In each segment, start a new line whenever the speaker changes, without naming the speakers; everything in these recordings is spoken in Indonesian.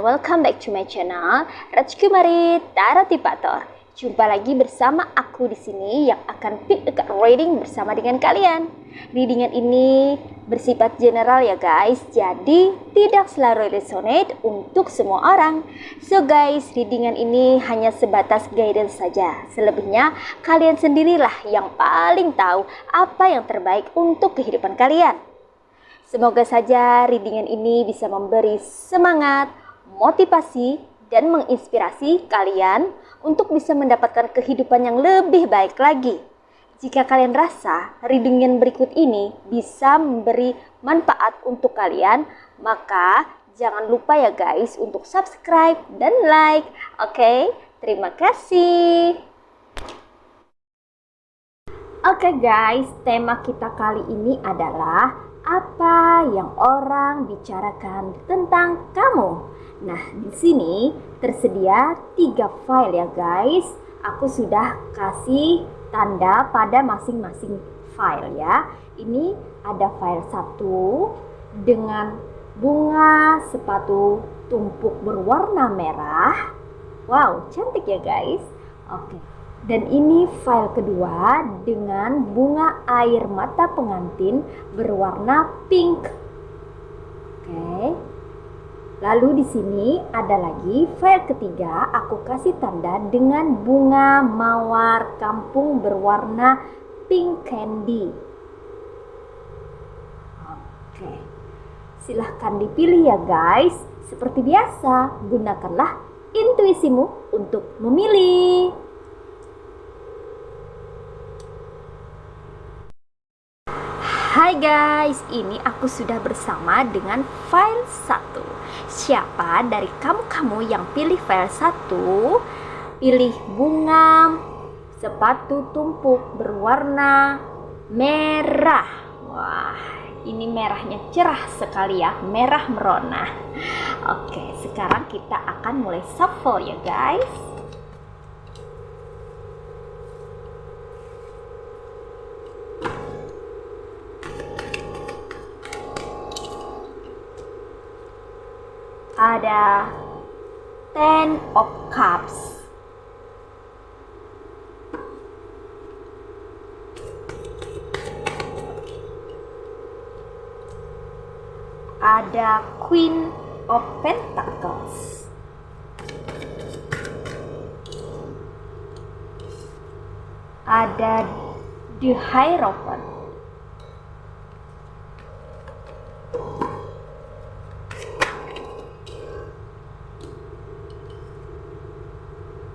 Welcome back to my channel Rajkumari Tarotipator. Jumpa lagi bersama aku di sini yang akan pick a card reading bersama dengan kalian. Readingan ini bersifat general ya guys, jadi tidak selalu resonate untuk semua orang. So guys, readingan ini hanya sebatas guidance saja. Selebihnya kalian sendirilah yang paling tahu apa yang terbaik untuk kehidupan kalian. Semoga saja readingan ini bisa memberi semangat, motivasi, dan menginspirasi kalian untuk bisa mendapatkan kehidupan yang lebih baik lagi. Jika kalian rasa readingan berikut ini bisa memberi manfaat untuk kalian, maka jangan lupa ya guys untuk subscribe dan like. Oke, terima kasih. Oke guys, tema kita kali ini adalah apa yang orang bicarakan tentang kamu. Nah, di sini tersedia 3 file ya guys. Aku sudah kasih tanda pada masing-masing file ya. Ini ada file 1 dengan bunga sepatu tumpuk berwarna merah. Wow, cantik ya guys. Oke. Dan ini file kedua dengan bunga air mata pengantin berwarna pink. Oke. Lalu di sini ada lagi file ketiga, aku kasih tanda dengan bunga mawar kampung berwarna pink candy. Oke. Silahkan dipilih ya guys. Seperti biasa, gunakanlah intuisimu untuk memilih. Hai guys, ini aku sudah bersama dengan file 1. Siapa dari kamu yang pilih file 1? Pilih bunga sepatu tumpuk berwarna merah. Wah, ini merahnya cerah sekali ya, merah merona. Oke, sekarang kita akan mulai shuffle ya guys. Ada 10 of Cups, ada Queen of Pentacles, ada The Hierophant,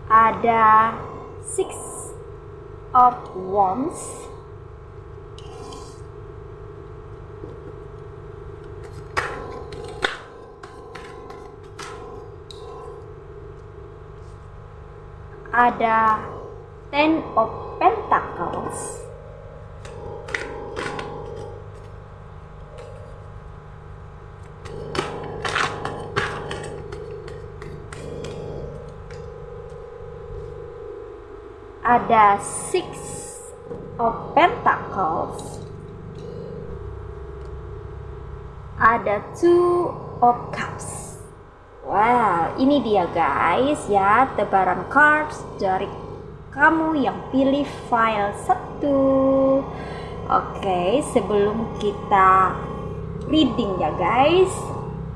ada 6 of Wands, ada 10 of Pentacles, ada 6 of Pentacles, ada 2 of Cups. Wow, ini dia guys ya, tebaran cards dari kamu yang pilih file 1. Oke, sebelum kita reading ya guys,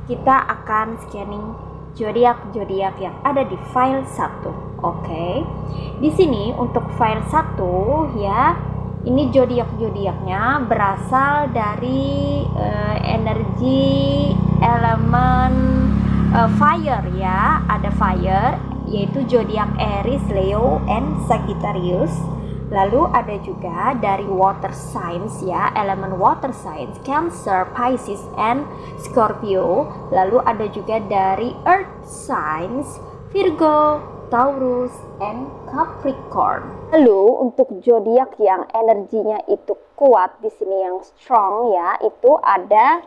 kita akan scanning zodiak-zodiak yang ada di file 1. Oke. Di sini untuk file 1 ya, ini zodiak-zodiaknya berasal dari energi elemen fire ya. Ada fire yaitu zodiak Aries, Leo, and Sagittarius. Lalu ada juga dari water signs ya, elemen water signs, Cancer, Pisces, and Scorpio. Lalu ada juga dari earth signs, Virgo, Taurus, and Capricorn. Lalu untuk zodiak yang energinya itu kuat di sini, yang strong ya, itu ada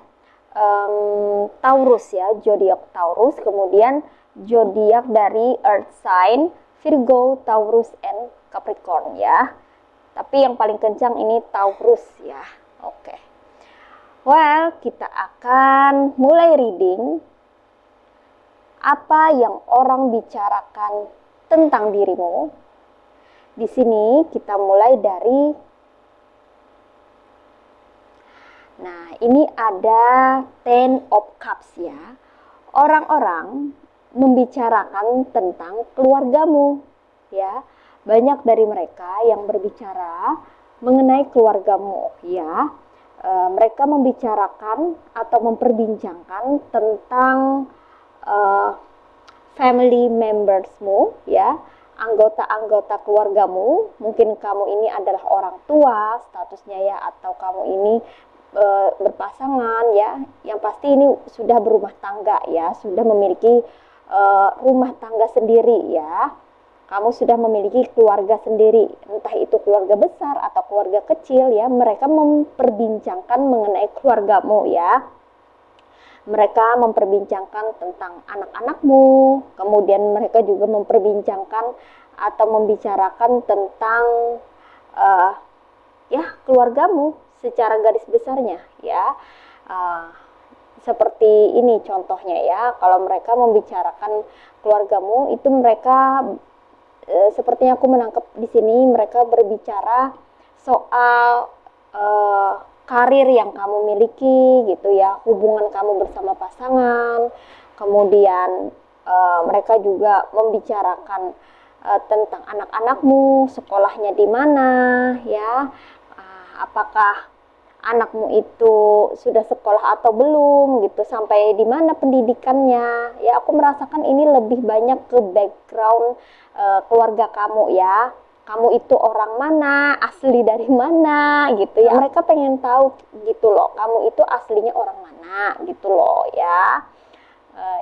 Taurus ya, zodiak Taurus. Kemudian zodiak dari earth sign, Virgo, Taurus, and Capricorn ya. Tapi yang paling kencang ini Taurus ya. Oke. Well, kita akan mulai reading. Apa yang orang bicarakan tentang dirimu? Di sini kita mulai dari, nah ini ada Ten of Cups ya. Orang-orang membicarakan tentang keluargamu ya. Banyak dari mereka yang berbicara mengenai keluargamu ya. Mereka membicarakan atau memperbincangkan tentang family membersmu ya, anggota-anggota keluargamu. Mungkin kamu ini adalah orang tua statusnya ya, atau kamu ini berpasangan ya. Yang pasti ini sudah berumah tangga ya, sudah memiliki rumah tangga sendiri ya. Kamu sudah memiliki keluarga sendiri, entah itu keluarga besar atau keluarga kecil ya. Mereka memperbincangkan mengenai keluargamu ya. Mereka memperbincangkan tentang anak-anakmu, kemudian mereka juga memperbincangkan atau membicarakan tentang ya keluargamu secara garis besarnya ya. Seperti ini contohnya ya, kalau mereka membicarakan keluargamu itu mereka sepertinya aku menangkap di sini mereka berbicara soal karir yang kamu miliki gitu ya, hubungan kamu bersama pasangan. Kemudian mereka juga membicarakan tentang anak-anakmu, sekolahnya di mana ya, apakah anakmu itu sudah sekolah atau belum gitu, sampai di mana pendidikannya ya. Aku merasakan ini lebih banyak ke background keluarga kamu ya. Kamu itu orang mana, asli dari mana gitu ya. Mereka pengen tahu gitu loh, kamu itu aslinya orang mana gitu loh ya.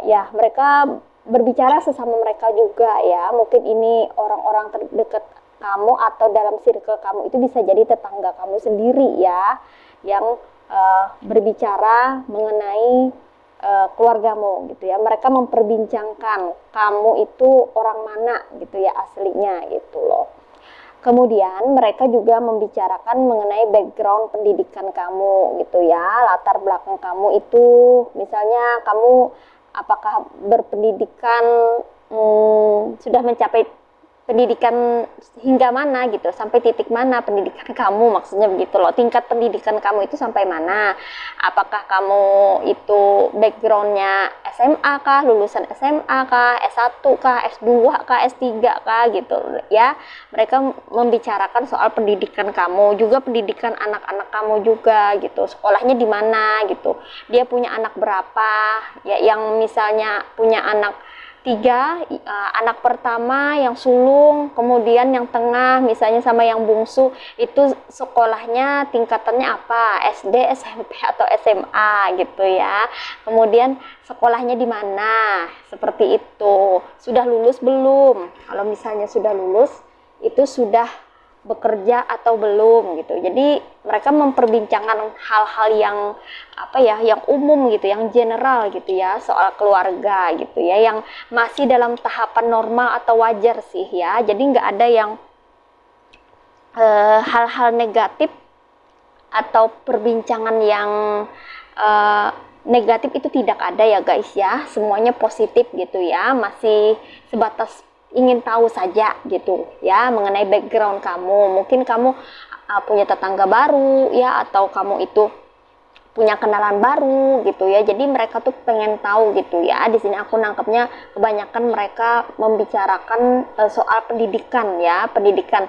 Ya mereka berbicara sesama mereka juga ya. Mungkin ini orang-orang terdekat kamu atau dalam circle kamu, itu bisa jadi tetangga kamu sendiri ya, yang berbicara mengenai keluargamu gitu ya. Mereka memperbincangkan kamu itu orang mana gitu ya aslinya gitu loh. Kemudian mereka juga membicarakan mengenai background pendidikan kamu gitu ya, latar belakang kamu itu, misalnya kamu apakah berpendidikan, sudah mencapai pendidikan hingga mana gitu, sampai titik mana pendidikan kamu, maksudnya begitu loh. Tingkat pendidikan kamu itu sampai mana, apakah kamu itu backgroundnya SMA kah, lulusan SMA kah, S1 kah, S2 kah, S3 kah gitu ya. Mereka membicarakan soal pendidikan kamu, juga pendidikan anak-anak kamu juga gitu, sekolahnya di mana gitu, dia punya anak berapa ya, yang misalnya punya anak 3, anak pertama yang sulung, kemudian yang tengah misalnya sama yang bungsu itu sekolahnya tingkatannya apa, SD, SMP atau SMA gitu ya. Kemudian sekolahnya di mana, seperti itu. Sudah lulus belum? Kalau misalnya sudah lulus, itu sudah bekerja atau belum gitu. Jadi mereka memperbincangkan hal-hal yang apa ya, yang umum gitu, yang general gitu ya, soal keluarga gitu ya, yang masih dalam tahapan normal atau wajar sih ya. Jadi nggak ada yang hal-hal negatif atau perbincangan yang negatif, itu tidak ada ya guys ya. Semuanya positif gitu ya, masih sebatas ingin tahu saja gitu ya mengenai background kamu. Mungkin kamu punya tetangga baru ya, atau kamu itu punya kenalan baru gitu ya. Jadi mereka tuh pengen tahu gitu ya. Di sini aku nangkepnya kebanyakan mereka membicarakan soal pendidikan ya, pendidikan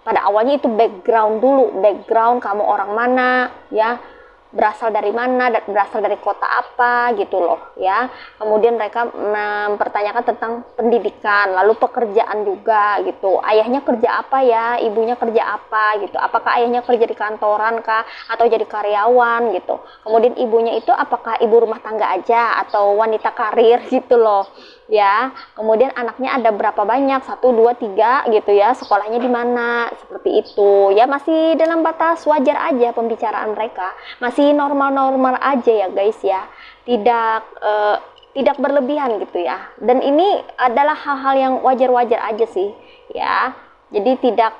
pada awalnya itu background dulu, background kamu orang mana ya, berasal dari mana, berasal dari kota apa gitu loh ya. Kemudian mereka mempertanyakan tentang pendidikan, lalu pekerjaan juga gitu. Ayahnya kerja apa ya, ibunya kerja apa gitu. Apakah ayahnya kerja di kantoran kah atau jadi karyawan gitu. Kemudian ibunya itu apakah ibu rumah tangga aja atau wanita karir gitu loh ya. Kemudian anaknya ada berapa banyak, 1, 2, 3 gitu ya, sekolahnya di mana, seperti itu ya. Masih dalam batas wajar aja pembicaraan mereka, masih normal-normal aja ya guys ya, tidak berlebihan gitu ya. Dan ini adalah hal-hal yang wajar-wajar aja sih ya. Jadi tidak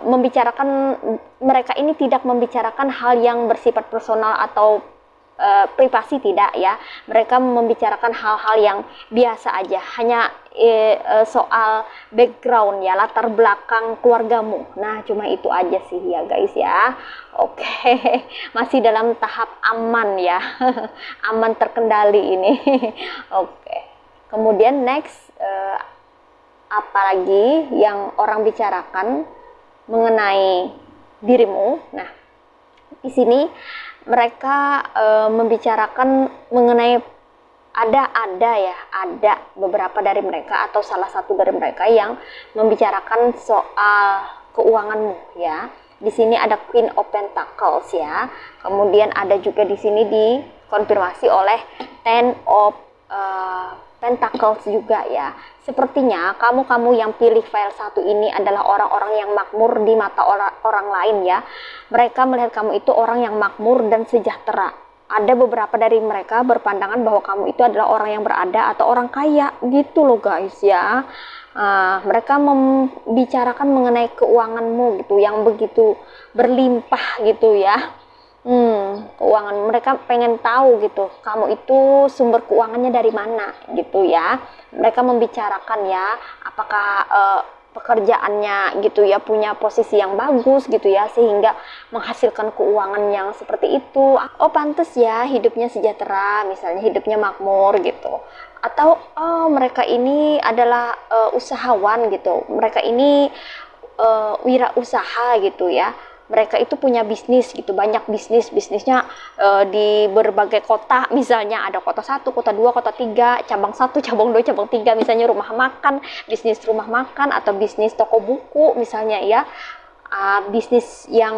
membicarakan, mereka ini tidak membicarakan hal yang bersifat personal atau privasi, tidak ya. Mereka membicarakan hal-hal yang biasa aja, hanya soal background ya, latar belakang keluargamu. Nah, cuma itu aja sih ya guys ya. Oke, masih dalam tahap aman ya. Aman terkendali ini. Oke. Kemudian next, apalagi yang orang bicarakan mengenai dirimu. Nah, di sini mereka membicarakan mengenai ada beberapa dari mereka atau salah satu dari mereka yang membicarakan soal keuanganmu ya. Di sini ada Queen of Pentacles ya. Kemudian ada juga di sini dikonfirmasi oleh Ten of Pentacles juga ya. Sepertinya kamu yang pilih file 1 ini adalah orang-orang yang makmur di mata orang lain ya. Mereka melihat kamu itu orang yang makmur dan sejahtera. Ada beberapa dari mereka berpandangan bahwa kamu itu adalah orang yang berada atau orang kaya gitu loh guys ya. Mereka membicarakan mengenai keuanganmu gitu, yang begitu berlimpah gitu ya. Keuangan, mereka pengen tahu gitu, kamu itu sumber keuangannya dari mana gitu ya. Mereka membicarakan ya, apakah pekerjaannya gitu ya, punya posisi yang bagus gitu ya, sehingga menghasilkan keuangan yang seperti itu. Oh pantas ya hidupnya sejahtera, misalnya hidupnya makmur gitu. Atau mereka ini adalah usahawan gitu, mereka ini wirausaha gitu ya. Mereka itu punya bisnis gitu, banyak bisnisnya di berbagai kota, misalnya ada kota 1, kota 2, kota 3, cabang 1, cabang 2, cabang 3, misalnya rumah makan, bisnis rumah makan atau bisnis toko buku misalnya ya. Bisnis yang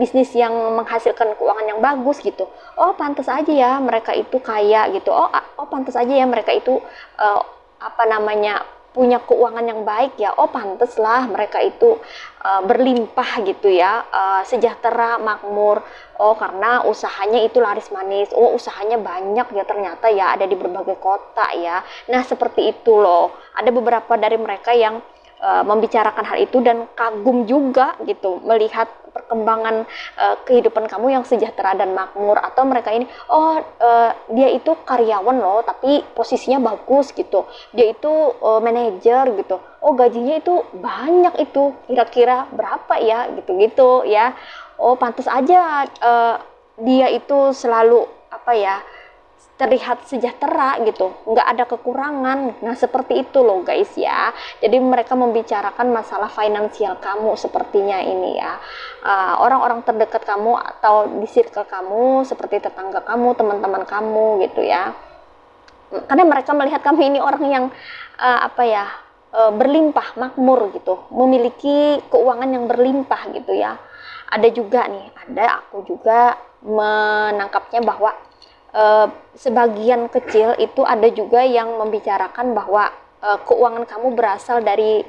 bisnis yang menghasilkan keuangan yang bagus gitu. Oh pantas aja ya mereka itu kaya gitu. Oh pantas aja ya mereka itu punya keuangan yang baik ya. Oh pantes lah mereka itu berlimpah gitu ya, sejahtera, makmur. Oh karena usahanya itu laris manis. Oh usahanya banyak ya ternyata ya, ada di berbagai kota ya. Nah seperti itu loh. Ada beberapa dari mereka yang membicarakan hal itu dan kagum juga gitu melihat perkembangan kehidupan kamu yang sejahtera dan makmur. Atau mereka ini dia itu karyawan loh tapi posisinya bagus gitu, dia itu manajer gitu, oh gajinya itu banyak, itu kira-kira berapa ya gitu ya. Oh pantas aja dia itu selalu terlihat sejahtera gitu, nggak ada kekurangan. Nah seperti itu loh guys ya. Jadi mereka membicarakan masalah finansial kamu sepertinya ini ya. Orang-orang terdekat kamu atau di circle kamu seperti tetangga kamu, teman-teman kamu gitu ya. Karena mereka melihat kamu ini orang yang berlimpah, makmur gitu, memiliki keuangan yang berlimpah gitu ya. Ada juga nih, aku juga menangkapnya bahwa sebagian kecil itu ada juga yang membicarakan bahwa keuangan kamu berasal dari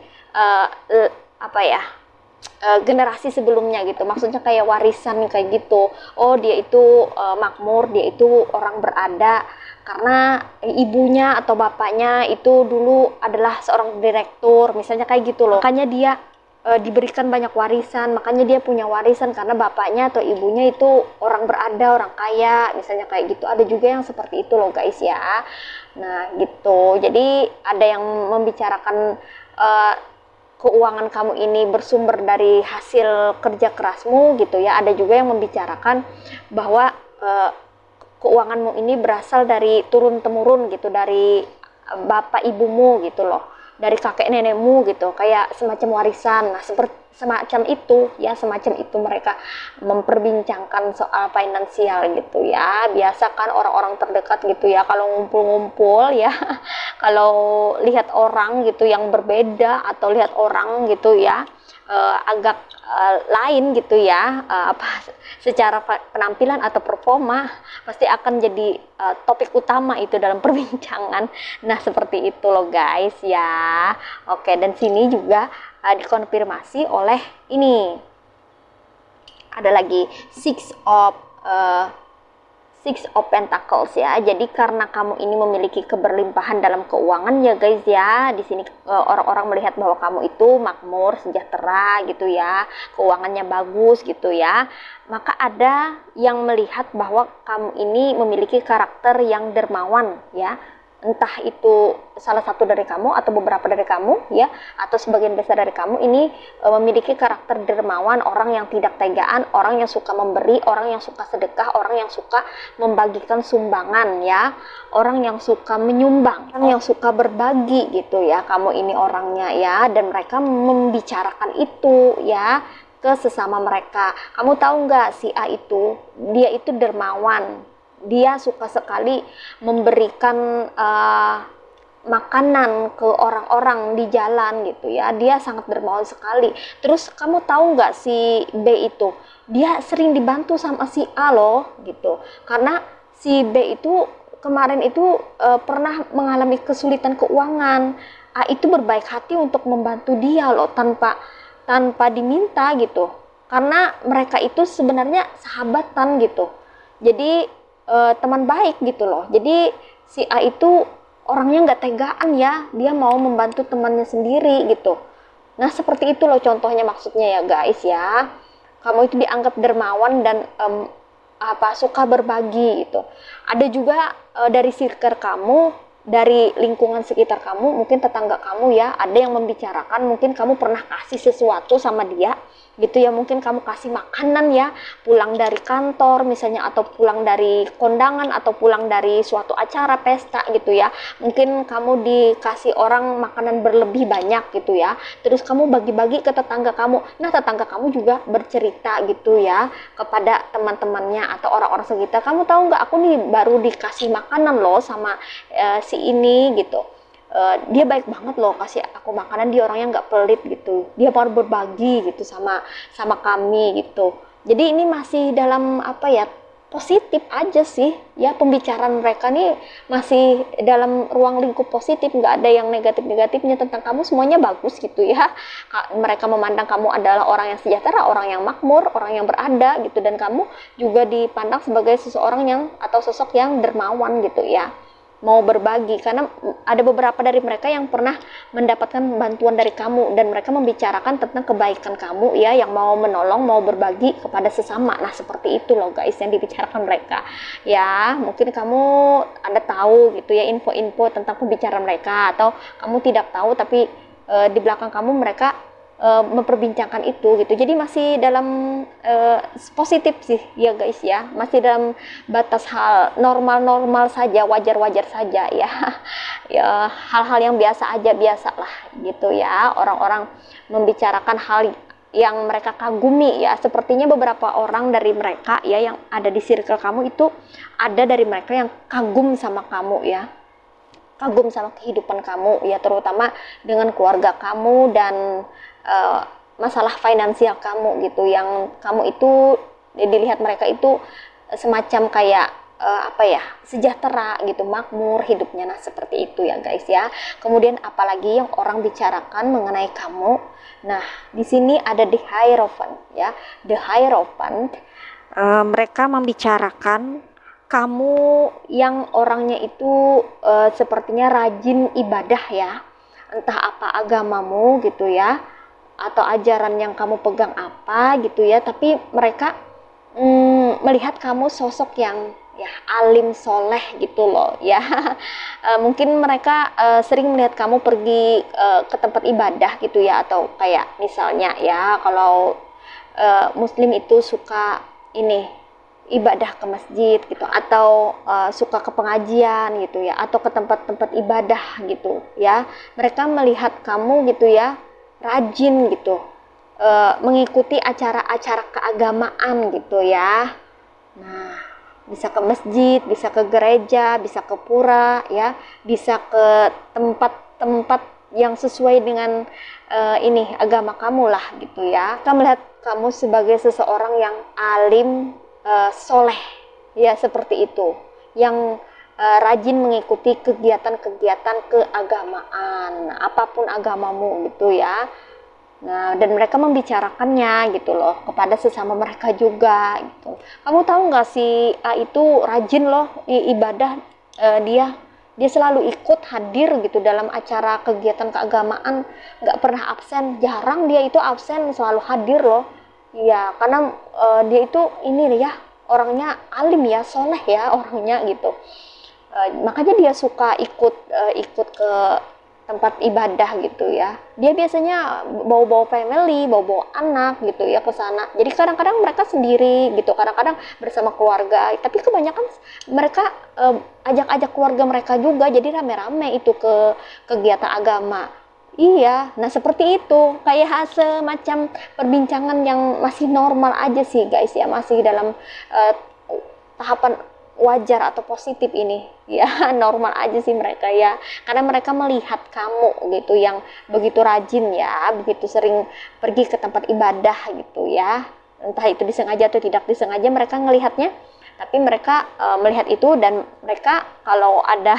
generasi sebelumnya gitu. Maksudnya kayak warisan kayak gitu. Oh dia itu makmur, dia itu orang berada karena ibunya atau bapaknya itu dulu adalah seorang direktur, misalnya kayak gitu loh. Makanya dia diberikan banyak warisan, makanya dia punya warisan karena bapaknya atau ibunya itu orang berada, orang kaya, misalnya kayak gitu. Ada juga yang seperti itu loh guys ya. Nah gitu, jadi ada yang membicarakan keuangan kamu ini bersumber dari hasil kerja kerasmu gitu ya. Ada juga yang membicarakan bahwa keuanganmu ini berasal dari turun temurun gitu, dari bapak ibumu gitu loh. dari kakek nenekmu gitu, kayak semacam warisan. Nah, seperti semacam itu ya, semacam itu mereka memperbincangkan soal finansial gitu ya. Biasa kan orang-orang terdekat gitu ya kalau ngumpul-ngumpul ya, kalau lihat orang gitu yang berbeda atau lihat orang gitu ya agak lain gitu ya, secara penampilan atau performa pasti akan jadi topik utama itu dalam perbincangan. Nah, seperti itu loh guys ya. Oke, dan sini juga dikonfirmasi oleh ini, ada lagi Six of Pentacles ya. Jadi karena kamu ini memiliki keberlimpahan dalam keuangan ya guys ya. Di sini orang-orang melihat bahwa kamu itu makmur, sejahtera gitu ya. Keuangannya bagus gitu ya. Maka ada yang melihat bahwa kamu ini memiliki karakter yang dermawan ya. Entah itu salah satu dari kamu atau beberapa dari kamu ya, atau sebagian besar dari kamu ini memiliki karakter dermawan, orang yang tidak tegaan, orang yang suka memberi, orang yang suka sedekah, orang yang suka membagikan sumbangan ya, orang yang suka menyumbang, orang yang suka berbagi gitu ya. Kamu ini orangnya ya, dan mereka membicarakan itu ya ke sesama mereka. Kamu tahu nggak, si A itu dia itu dermawan, dia suka sekali memberikan makanan ke orang-orang di jalan gitu ya. Dia sangat dermawan sekali. Terus kamu tahu nggak, si B itu dia sering dibantu sama si A loh gitu, karena si B itu kemarin itu pernah mengalami kesulitan keuangan. A itu berbaik hati untuk membantu dia loh, tanpa diminta gitu, karena mereka itu sebenarnya sahabatan gitu. Jadi teman baik gitu loh. Jadi si A itu orangnya nggak tegaan ya, dia mau membantu temannya sendiri gitu. Nah, seperti itu loh contohnya, maksudnya ya guys ya. Kamu itu dianggap dermawan dan suka berbagi gitu. Ada juga dari circle kamu, dari lingkungan sekitar kamu, mungkin tetangga kamu ya, ada yang membicarakan mungkin kamu pernah kasih sesuatu sama dia gitu ya. Mungkin kamu kasih makanan ya, pulang dari kantor misalnya, atau pulang dari kondangan, atau pulang dari suatu acara pesta gitu ya. Mungkin kamu dikasih orang makanan berlebih banyak gitu ya, terus kamu bagi-bagi ke tetangga kamu. Nah, tetangga kamu juga bercerita gitu ya kepada teman-temannya atau orang-orang sekitar, kamu tahu nggak, aku nih baru dikasih makanan loh sama si ini gitu. Dia baik banget loh, kasih aku makanan, dia orangnya nggak pelit gitu, dia mau berbagi gitu sama kami gitu. Jadi ini masih dalam positif aja sih ya, pembicaraan mereka nih masih dalam ruang lingkup positif, nggak ada yang negatifnya tentang kamu, semuanya bagus gitu ya. Mereka memandang kamu adalah orang yang sejahtera, orang yang makmur, orang yang berada gitu, dan kamu juga dipandang sebagai seseorang yang atau sosok yang dermawan gitu ya, mau berbagi. Karena ada beberapa dari mereka yang pernah mendapatkan bantuan dari kamu, dan mereka membicarakan tentang kebaikan kamu ya, yang mau menolong, mau berbagi kepada sesama. Nah, seperti itu loh guys yang dibicarakan mereka ya. Mungkin kamu Anda tahu gitu ya info-info tentang pembicaraan mereka, atau kamu tidak tahu tapi di belakang kamu mereka memperbincangkan itu gitu. Jadi masih dalam positif sih ya guys ya, masih dalam batas hal normal saja, wajar saja ya. Ya, hal-hal yang biasa aja, biasalah gitu ya, orang-orang membicarakan hal yang mereka kagumi ya. Sepertinya beberapa orang dari mereka ya yang ada di circle kamu itu, ada dari mereka yang kagum sama kamu ya, kagum sama kehidupan kamu ya, terutama dengan keluarga kamu dan masalah finansial kamu gitu, yang kamu itu dilihat mereka itu semacam kayak sejahtera gitu, makmur hidupnya. Nah, seperti itu ya guys ya. Kemudian apalagi yang orang bicarakan mengenai kamu. Nah, di sini ada the Hierophant ya. The Hierophant, mereka membicarakan kamu yang orangnya itu sepertinya rajin ibadah ya, entah apa agamamu gitu ya, atau ajaran yang kamu pegang apa gitu ya, tapi mereka melihat kamu sosok yang ya alim soleh gitu loh ya. Mungkin mereka sering melihat kamu pergi ke tempat ibadah gitu ya, atau kayak misalnya ya, kalau muslim itu suka ini ibadah ke masjid gitu, atau suka ke pengajian gitu ya, atau ke tempat-tempat ibadah gitu ya. Mereka melihat kamu gitu ya, rajin gitu, mengikuti acara-acara keagamaan gitu ya. Nah, bisa ke masjid, bisa ke gereja, bisa ke pura ya, bisa ke tempat-tempat yang sesuai dengan ini agama kamu lah gitu ya. Kita melihat kamu sebagai seseorang yang alim, soleh ya, seperti itu, yang rajin mengikuti kegiatan-kegiatan keagamaan, apapun agamamu gitu ya. Nah, dan mereka membicarakannya gitu loh kepada sesama mereka juga gitu. Kamu tahu nggak sih, A itu rajin loh ibadah, dia selalu ikut hadir gitu dalam acara kegiatan keagamaan, nggak pernah absen, jarang dia itu absen, selalu hadir loh. Iya, karena dia itu ini ya, orangnya alim ya, soleh ya orangnya gitu. Makanya dia suka ikut ke tempat ibadah gitu ya. Dia biasanya bawa-bawa family, bawa-bawa anak gitu ya ke sana. Jadi kadang-kadang mereka sendiri gitu, kadang-kadang bersama keluarga. Tapi kebanyakan mereka ajak-ajak keluarga mereka juga. Jadi rame-rame itu ke kegiatan agama. Iya, nah seperti itu, kayak semacam perbincangan yang masih normal aja sih guys ya, masih dalam tahapan wajar atau positif ini ya. Normal aja sih mereka ya, karena mereka melihat kamu gitu yang begitu rajin ya, begitu sering pergi ke tempat ibadah gitu ya, entah itu disengaja atau tidak disengaja mereka ngelihatnya. Tapi mereka melihat itu, dan mereka kalau ada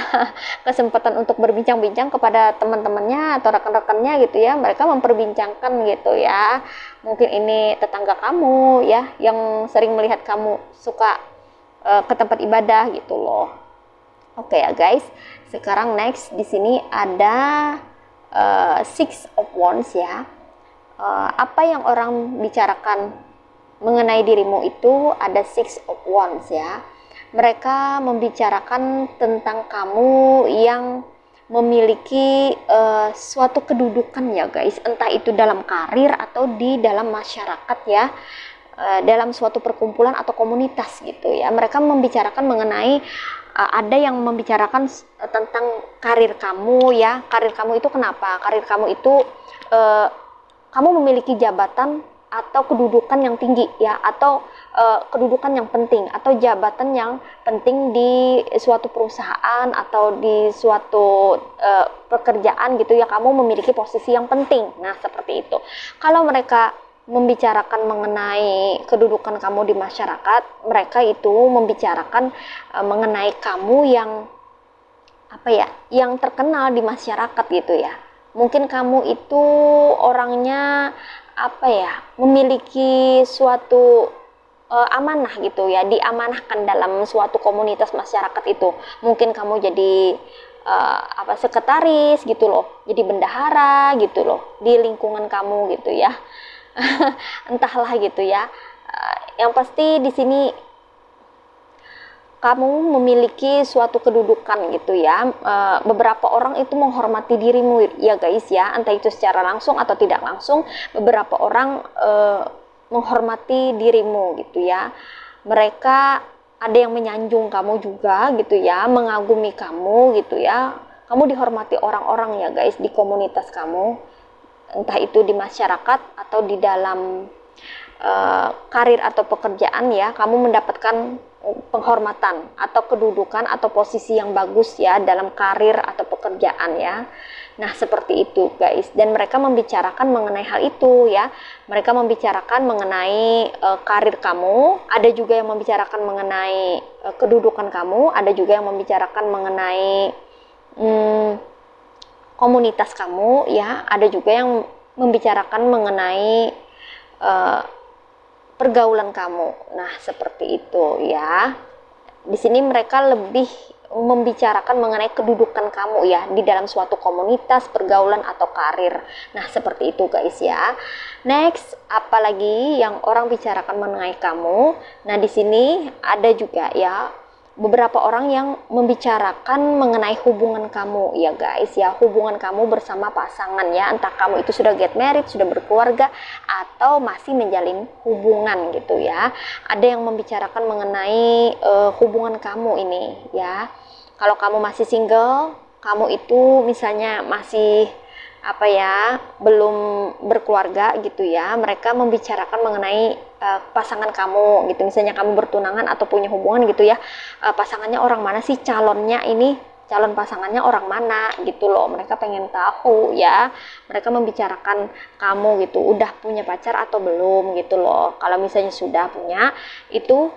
kesempatan untuk berbincang-bincang kepada teman-temannya atau rekan-rekannya gitu ya, mereka memperbincangkan gitu ya. Mungkin ini tetangga kamu ya, yang sering melihat kamu suka ke tempat ibadah gitu loh. Oke ya guys, sekarang next di sini ada Six of Wands ya. Apa yang orang bicarakan mengenai dirimu itu ada Six of Wands ya. Mereka membicarakan tentang kamu yang memiliki suatu kedudukan ya guys, entah itu dalam karir atau di dalam masyarakat ya, dalam suatu perkumpulan atau komunitas gitu ya. Mereka membicarakan mengenai ada yang membicarakan tentang karir kamu ya. Karir kamu itu kenapa? Karir kamu itu kamu memiliki jabatan atau kedudukan yang tinggi ya, atau kedudukan yang penting atau jabatan yang penting di suatu perusahaan atau di suatu pekerjaan gitu ya. Kamu memiliki posisi yang penting. Nah, seperti itu. Kalau mereka membicarakan mengenai kedudukan kamu di masyarakat, mereka itu membicarakan mengenai kamu yang apa ya, yang terkenal di masyarakat gitu ya. Mungkin kamu itu orangnya apa ya, memiliki suatu amanah gitu ya, diamanahkan dalam suatu komunitas masyarakat itu. Mungkin kamu jadi sekretaris gitu loh, jadi bendahara gitu loh di lingkungan kamu gitu ya. Entahlah gitu ya. Yang pasti di sini kamu memiliki suatu kedudukan gitu ya. Beberapa orang itu menghormati dirimu ya guys ya, entah itu secara langsung atau tidak langsung. Beberapa orang menghormati dirimu gitu ya. Mereka ada yang menyanjung kamu juga gitu ya, mengagumi kamu gitu ya. Kamu dihormati orang-orang ya guys di komunitas kamu, entah itu di masyarakat atau di dalam karir atau pekerjaan ya. Kamu mendapatkan penghormatan atau kedudukan atau posisi yang bagus ya dalam karir atau pekerjaan ya. Nah, seperti itu guys. Dan mereka membicarakan mengenai hal itu ya. Mereka membicarakan mengenai karir kamu, ada juga yang membicarakan mengenai kedudukan kamu, ada juga yang membicarakan mengenai komunitas kamu ya, ada juga yang membicarakan mengenai pergaulan kamu. Nah, seperti itu ya. Di sini mereka lebih membicarakan mengenai kedudukan kamu ya di dalam suatu komunitas, pergaulan atau karir. Nah, seperti itu guys ya. Next, apalagi yang orang bicarakan mengenai kamu? Nah, di sini ada juga ya, beberapa orang yang membicarakan mengenai hubungan kamu ya guys ya, hubungan kamu bersama pasangan ya, entah kamu itu sudah get married, sudah berkeluarga, atau masih menjalin hubungan gitu ya. Ada yang membicarakan mengenai hubungan kamu ini ya. Kalau kamu masih single, kamu itu misalnya masih belum berkeluarga gitu ya, mereka membicarakan mengenai pasangan kamu gitu. Misalnya kamu bertunangan atau punya hubungan gitu ya, pasangannya orang mana sih, calonnya ini, calon pasangannya orang mana gitu loh, mereka pengen tahu ya. Mereka membicarakan kamu gitu, udah punya pacar atau belum gitu loh. Kalau misalnya sudah punya, itu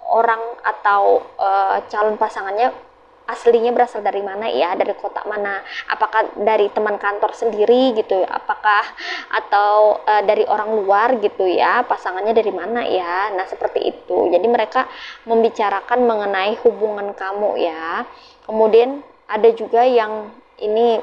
orang atau calon pasangannya aslinya berasal dari mana ya, dari kota mana, apakah dari teman kantor sendiri gitu, apakah atau dari orang luar gitu ya, pasangannya dari mana ya. Nah seperti itu, jadi mereka membicarakan mengenai hubungan kamu ya. Kemudian ada juga yang ini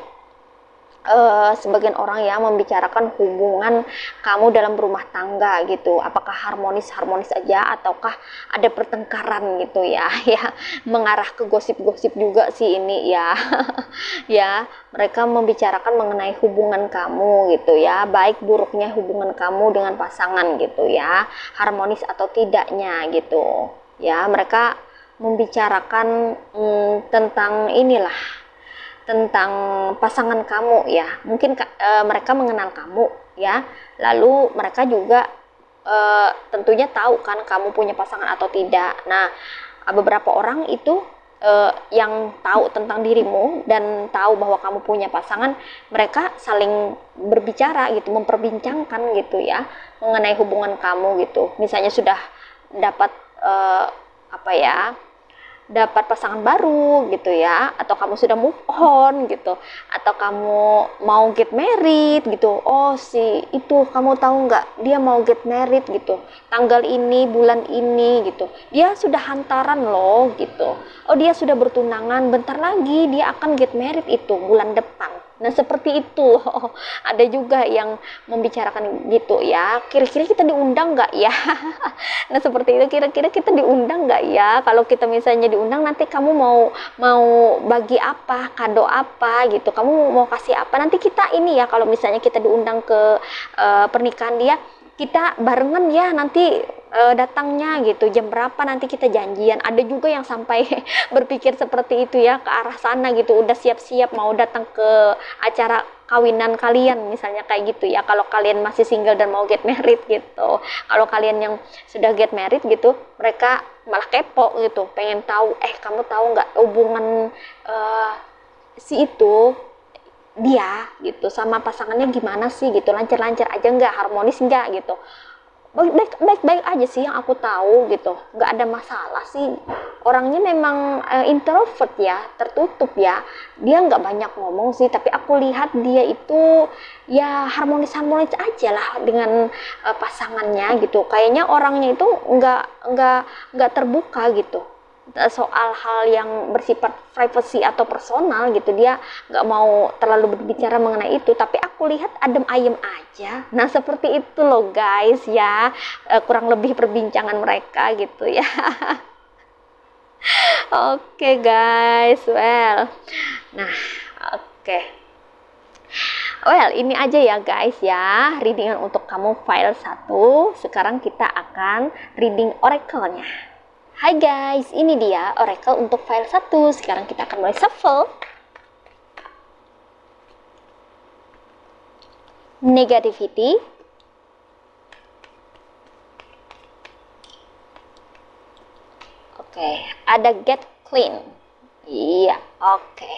sebagian orang ya membicarakan hubungan kamu dalam rumah tangga gitu, apakah harmonis aja ataukah ada pertengkaran gitu ya, ya mengarah ke gosip-gosip juga sih ini ya. Ya mereka membicarakan mengenai hubungan kamu gitu ya, baik buruknya hubungan kamu dengan pasangan gitu ya, harmonis atau tidaknya gitu ya. Mereka membicarakan tentang inilah, tentang pasangan kamu ya. Mungkin mereka mengenal kamu ya, lalu mereka juga tentunya tahu kan kamu punya pasangan atau tidak. Nah beberapa orang itu yang tahu tentang dirimu dan tahu bahwa kamu punya pasangan, mereka saling berbicara gitu, memperbincangkan gitu ya mengenai hubungan kamu gitu. Misalnya sudah dapat dapat pasangan baru gitu ya, atau kamu sudah move on gitu, atau kamu mau get married gitu. Oh si itu kamu tahu nggak, dia mau get married gitu, tanggal ini, bulan ini gitu, dia sudah hantaran loh gitu. Oh dia sudah bertunangan, bentar lagi dia akan get married itu bulan depan. Nah seperti itu. Ada juga yang membicarakan gitu ya, kira-kira kita diundang nggak ya. Nah seperti itu, kira-kira kita diundang nggak ya, kalau kita misalnya diundang nanti kamu mau bagi apa, kado apa gitu, kamu mau kasih apa, nanti kita ini ya, kalau misalnya kita diundang ke pernikahan dia, kita barengan ya nanti datangnya gitu, jam berapa nanti kita janjian. Ada juga yang sampai berpikir seperti itu ya, ke arah sana gitu, udah siap-siap mau datang ke acara kawinan kalian misalnya kayak gitu ya, kalau kalian masih single dan mau get married gitu. Kalau kalian yang sudah get married gitu, mereka malah kepo gitu, pengen tahu, kamu tahu nggak hubungan si itu, dia gitu sama pasangannya gimana sih gitu, lancar-lancar aja nggak, harmonis nggak gitu. Baik-baik aja sih yang aku tahu gitu, nggak ada masalah sih. Orangnya memang introvert ya, tertutup ya, dia nggak banyak ngomong sih, tapi aku lihat dia itu ya harmonis aja lah dengan pasangannya gitu. Kayaknya orangnya itu nggak terbuka gitu soal hal yang bersifat privacy atau personal gitu, dia nggak mau terlalu berbicara mengenai itu, tapi aku lihat adem ayem aja. Nah seperti itu loh guys ya, kurang lebih perbincangan mereka gitu ya. Oke guys, nah oke. Ini aja ya guys ya, readingan untuk kamu file 1. Sekarang kita akan reading oracle-nya. Hai guys, ini dia oracle untuk file 1. Sekarang kita akan mulai shuffle. Negativity. Oke, ada get clean. Iya, oke.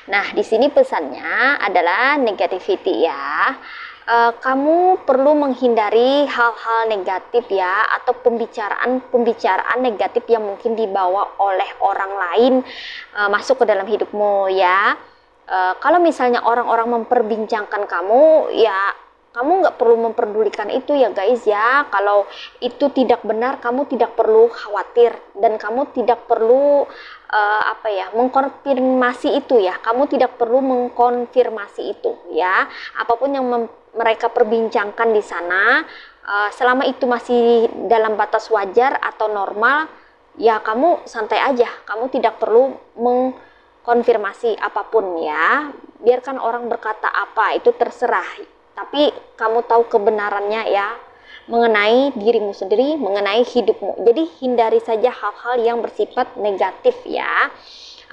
Nah, di sini pesannya adalah negativity ya. Kamu perlu menghindari hal-hal negatif ya, atau pembicaraan negatif yang mungkin dibawa oleh orang lain masuk ke dalam hidupmu ya. Kalau misalnya orang-orang memperbincangkan kamu ya, kamu nggak perlu memperdulikan itu ya guys ya. Kalau itu tidak benar, kamu tidak perlu khawatir, dan kamu tidak perlu mengkonfirmasi itu ya. Kamu tidak perlu mengkonfirmasi itu ya. Apapun yang mereka perbincangkan di sana, selama itu masih dalam batas wajar atau normal, ya kamu santai aja, kamu tidak perlu mengkonfirmasi apapun ya. Biarkan orang berkata apa, itu terserah. Tapi kamu tahu kebenarannya ya, mengenai dirimu sendiri, mengenai hidupmu. Jadi hindari saja hal-hal yang bersifat negatif ya,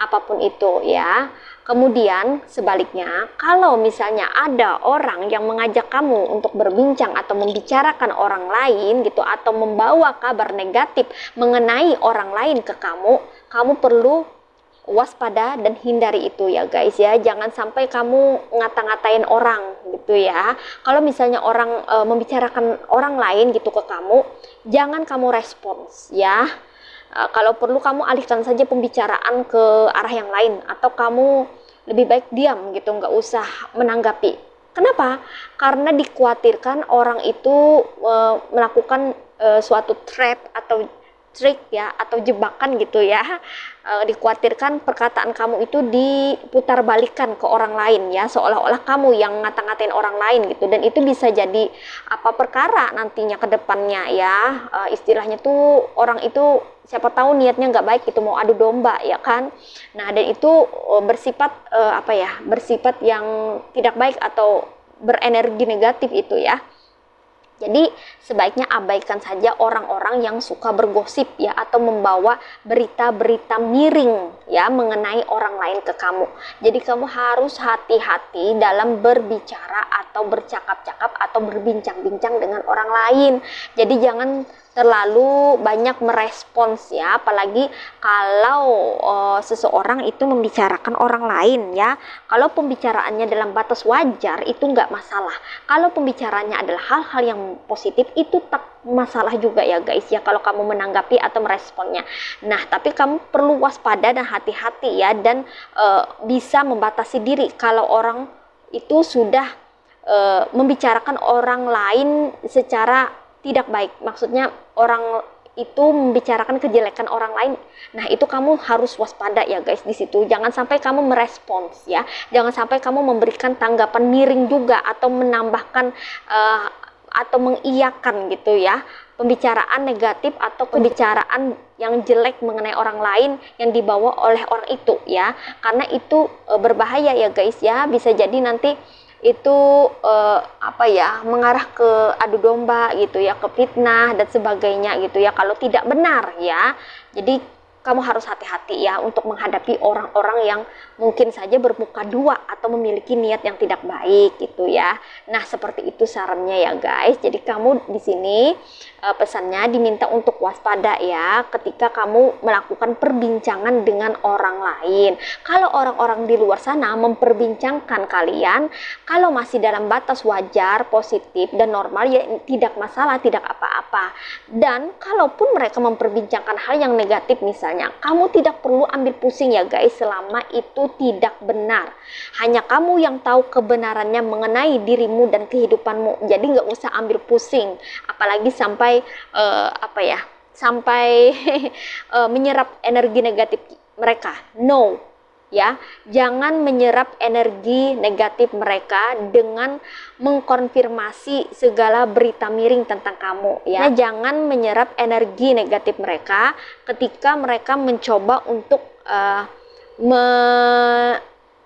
apapun itu ya. Kemudian sebaliknya, kalau misalnya ada orang yang mengajak kamu untuk berbincang atau membicarakan orang lain gitu, atau membawa kabar negatif mengenai orang lain ke kamu, kamu perlu waspada dan hindari itu ya guys ya. Jangan sampai kamu ngata-ngatain orang gitu ya. Kalau misalnya orang membicarakan orang lain gitu ke kamu, jangan kamu respons ya. Kalau perlu kamu alihkan saja pembicaraan ke arah yang lain, atau kamu lebih baik diam gitu, nggak usah menanggapi. Kenapa? Karena dikhawatirkan orang itu melakukan suatu trap atau trik ya, atau jebakan gitu ya. Dikhawatirkan perkataan kamu itu diputarbalikkan ke orang lain ya, seolah-olah kamu yang ngata-ngatain orang lain gitu, dan itu bisa jadi perkara nantinya ke depannya ya. Istilahnya tuh orang itu siapa tahu niatnya nggak baik itu, mau adu domba ya kan. Nah, dan itu bersifat bersifat yang tidak baik atau berenergi negatif itu ya. Jadi sebaiknya abaikan saja orang-orang yang suka bergosip ya, atau membawa berita-berita miring ya mengenai orang lain ke kamu. Jadi kamu harus hati-hati dalam berbicara atau bercakap-cakap atau berbincang-bincang dengan orang lain. Jadi jangan terlalu banyak merespons ya, apalagi kalau seseorang itu membicarakan orang lain ya. Kalau pembicaraannya dalam batas wajar itu nggak masalah. Kalau pembicaraannya adalah hal-hal yang positif, itu tak masalah juga ya guys ya, kalau kamu menanggapi atau meresponnya. Nah, tapi kamu perlu waspada dan hati-hati ya, dan bisa membatasi diri kalau orang itu sudah membicarakan orang lain secara tidak baik. Maksudnya orang itu membicarakan kejelekan orang lain. Nah, itu kamu harus waspada ya guys di situ. Jangan sampai kamu merespons ya. Jangan sampai kamu memberikan tanggapan miring juga, atau menambahkan atau mengiyakan gitu ya pembicaraan negatif atau pembicaraan yang jelek mengenai orang lain yang dibawa oleh orang itu ya. Karena itu berbahaya ya guys ya. Bisa jadi nanti itu mengarah ke adu domba gitu ya, ke fitnah dan sebagainya gitu ya, kalau tidak benar ya. Jadi kamu harus hati-hati ya untuk menghadapi orang-orang yang mungkin saja bermuka dua atau memiliki niat yang tidak baik gitu ya. Nah, seperti itu sarannya ya guys. Jadi kamu di sini pesannya diminta untuk waspada ya ketika kamu melakukan perbincangan dengan orang lain. Kalau orang-orang di luar sana memperbincangkan kalian, kalau masih dalam batas wajar, positif dan normal ya tidak masalah, tidak apa-apa. Dan kalaupun mereka memperbincangkan hal yang negatif misalnya, kamu tidak perlu ambil pusing ya guys, selama itu tidak benar. Hanya kamu yang tahu kebenarannya mengenai dirimu dan kehidupanmu. Jadi nggak usah ambil pusing, apalagi sampai menyerap energi negatif mereka. No ya, jangan menyerap energi negatif mereka dengan mengkonfirmasi segala berita miring tentang kamu ya. Jangan menyerap energi negatif mereka ketika mereka mencoba untuk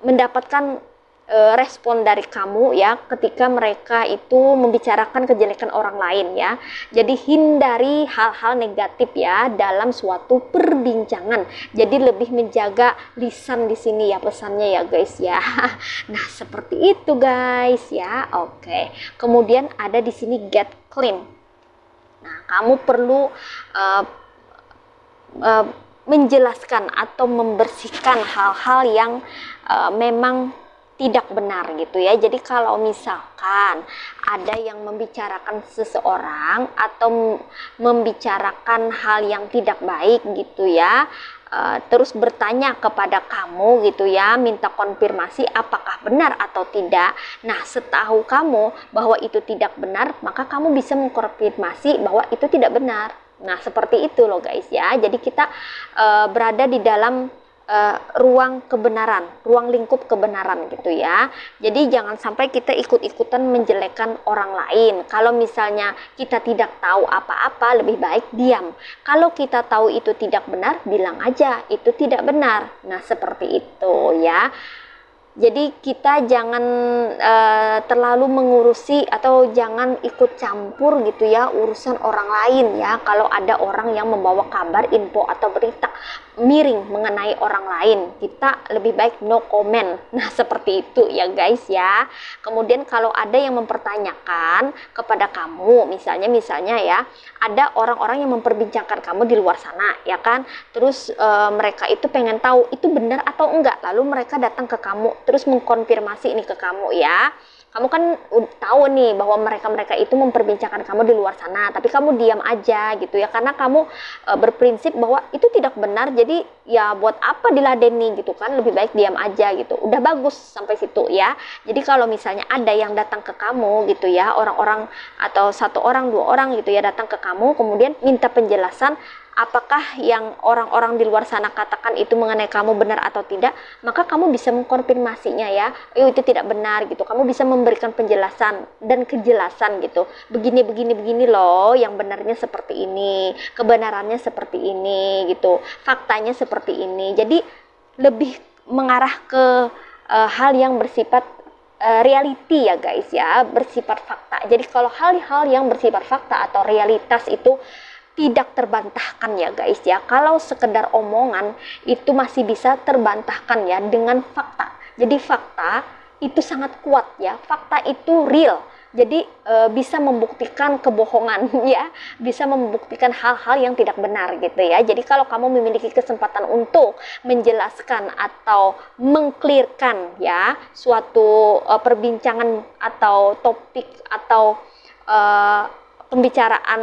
mendapatkan respon dari kamu ya, ketika mereka itu membicarakan kejelekan orang lain ya. Jadi hindari hal-hal negatif ya dalam suatu perbincangan. Jadi lebih menjaga lisan di sini ya pesannya ya guys ya. Nah, seperti itu guys ya. Oke. Kemudian ada di sini get clean. Nah, kamu perlu menjelaskan atau membersihkan hal-hal yang memang tidak benar gitu ya. Jadi kalau misalkan ada yang membicarakan seseorang atau membicarakan hal yang tidak baik gitu ya, terus bertanya kepada kamu gitu ya, minta konfirmasi apakah benar atau tidak. Nah, setahu kamu bahwa itu tidak benar, maka kamu bisa mengkonfirmasi bahwa itu tidak benar. Nah, seperti itu loh guys ya. Jadi kita berada di dalam ruang kebenaran, ruang lingkup kebenaran gitu ya. Jadi jangan sampai kita ikut-ikutan menjelekkan orang lain. Kalau misalnya kita tidak tahu apa-apa, lebih baik diam. Kalau kita tahu itu tidak benar, bilang aja itu tidak benar. Nah, seperti itu ya. Jadi kita jangan terlalu mengurusi atau jangan ikut campur gitu ya urusan orang lain ya. Kalau ada orang yang membawa kabar, info atau berita miring mengenai orang lain, kita lebih baik no comment. Nah, seperti itu ya guys ya. Kemudian kalau ada yang mempertanyakan kepada kamu, misalnya ya, ada orang-orang yang memperbincangkan kamu di luar sana ya kan. Terus mereka itu pengen tahu itu benar atau enggak. Lalu mereka datang ke kamu terus mengkonfirmasi ini ke kamu ya. Kamu kan tahu nih bahwa mereka itu memperbincangkan kamu di luar sana, tapi kamu diam aja gitu ya, karena kamu berprinsip bahwa itu tidak benar, jadi ya buat apa diladeni gitu kan, lebih baik diam aja gitu. Udah bagus sampai situ ya. Jadi kalau misalnya ada yang datang ke kamu gitu ya, orang-orang atau satu orang, dua orang gitu ya datang ke kamu, kemudian minta penjelasan apakah yang orang-orang di luar sana katakan itu mengenai kamu benar atau tidak, maka kamu bisa mengkonfirmasinya ya, itu tidak benar gitu. Kamu bisa memberikan penjelasan dan kejelasan gitu. Begini loh, yang benarnya seperti ini, kebenarannya seperti ini gitu, faktanya seperti ini. Jadi lebih mengarah ke hal yang bersifat reality ya guys ya, bersifat fakta. Jadi kalau hal-hal yang bersifat fakta atau realitas itu tidak terbantahkan ya guys ya. Kalau sekedar omongan itu masih bisa terbantahkan ya dengan fakta. Jadi fakta itu sangat kuat ya. Fakta itu real. Jadi bisa membuktikan kebohongan ya, bisa membuktikan hal-hal yang tidak benar gitu ya. Jadi kalau kamu memiliki kesempatan untuk menjelaskan atau mengclearkan ya suatu perbincangan atau topik atau pembicaraan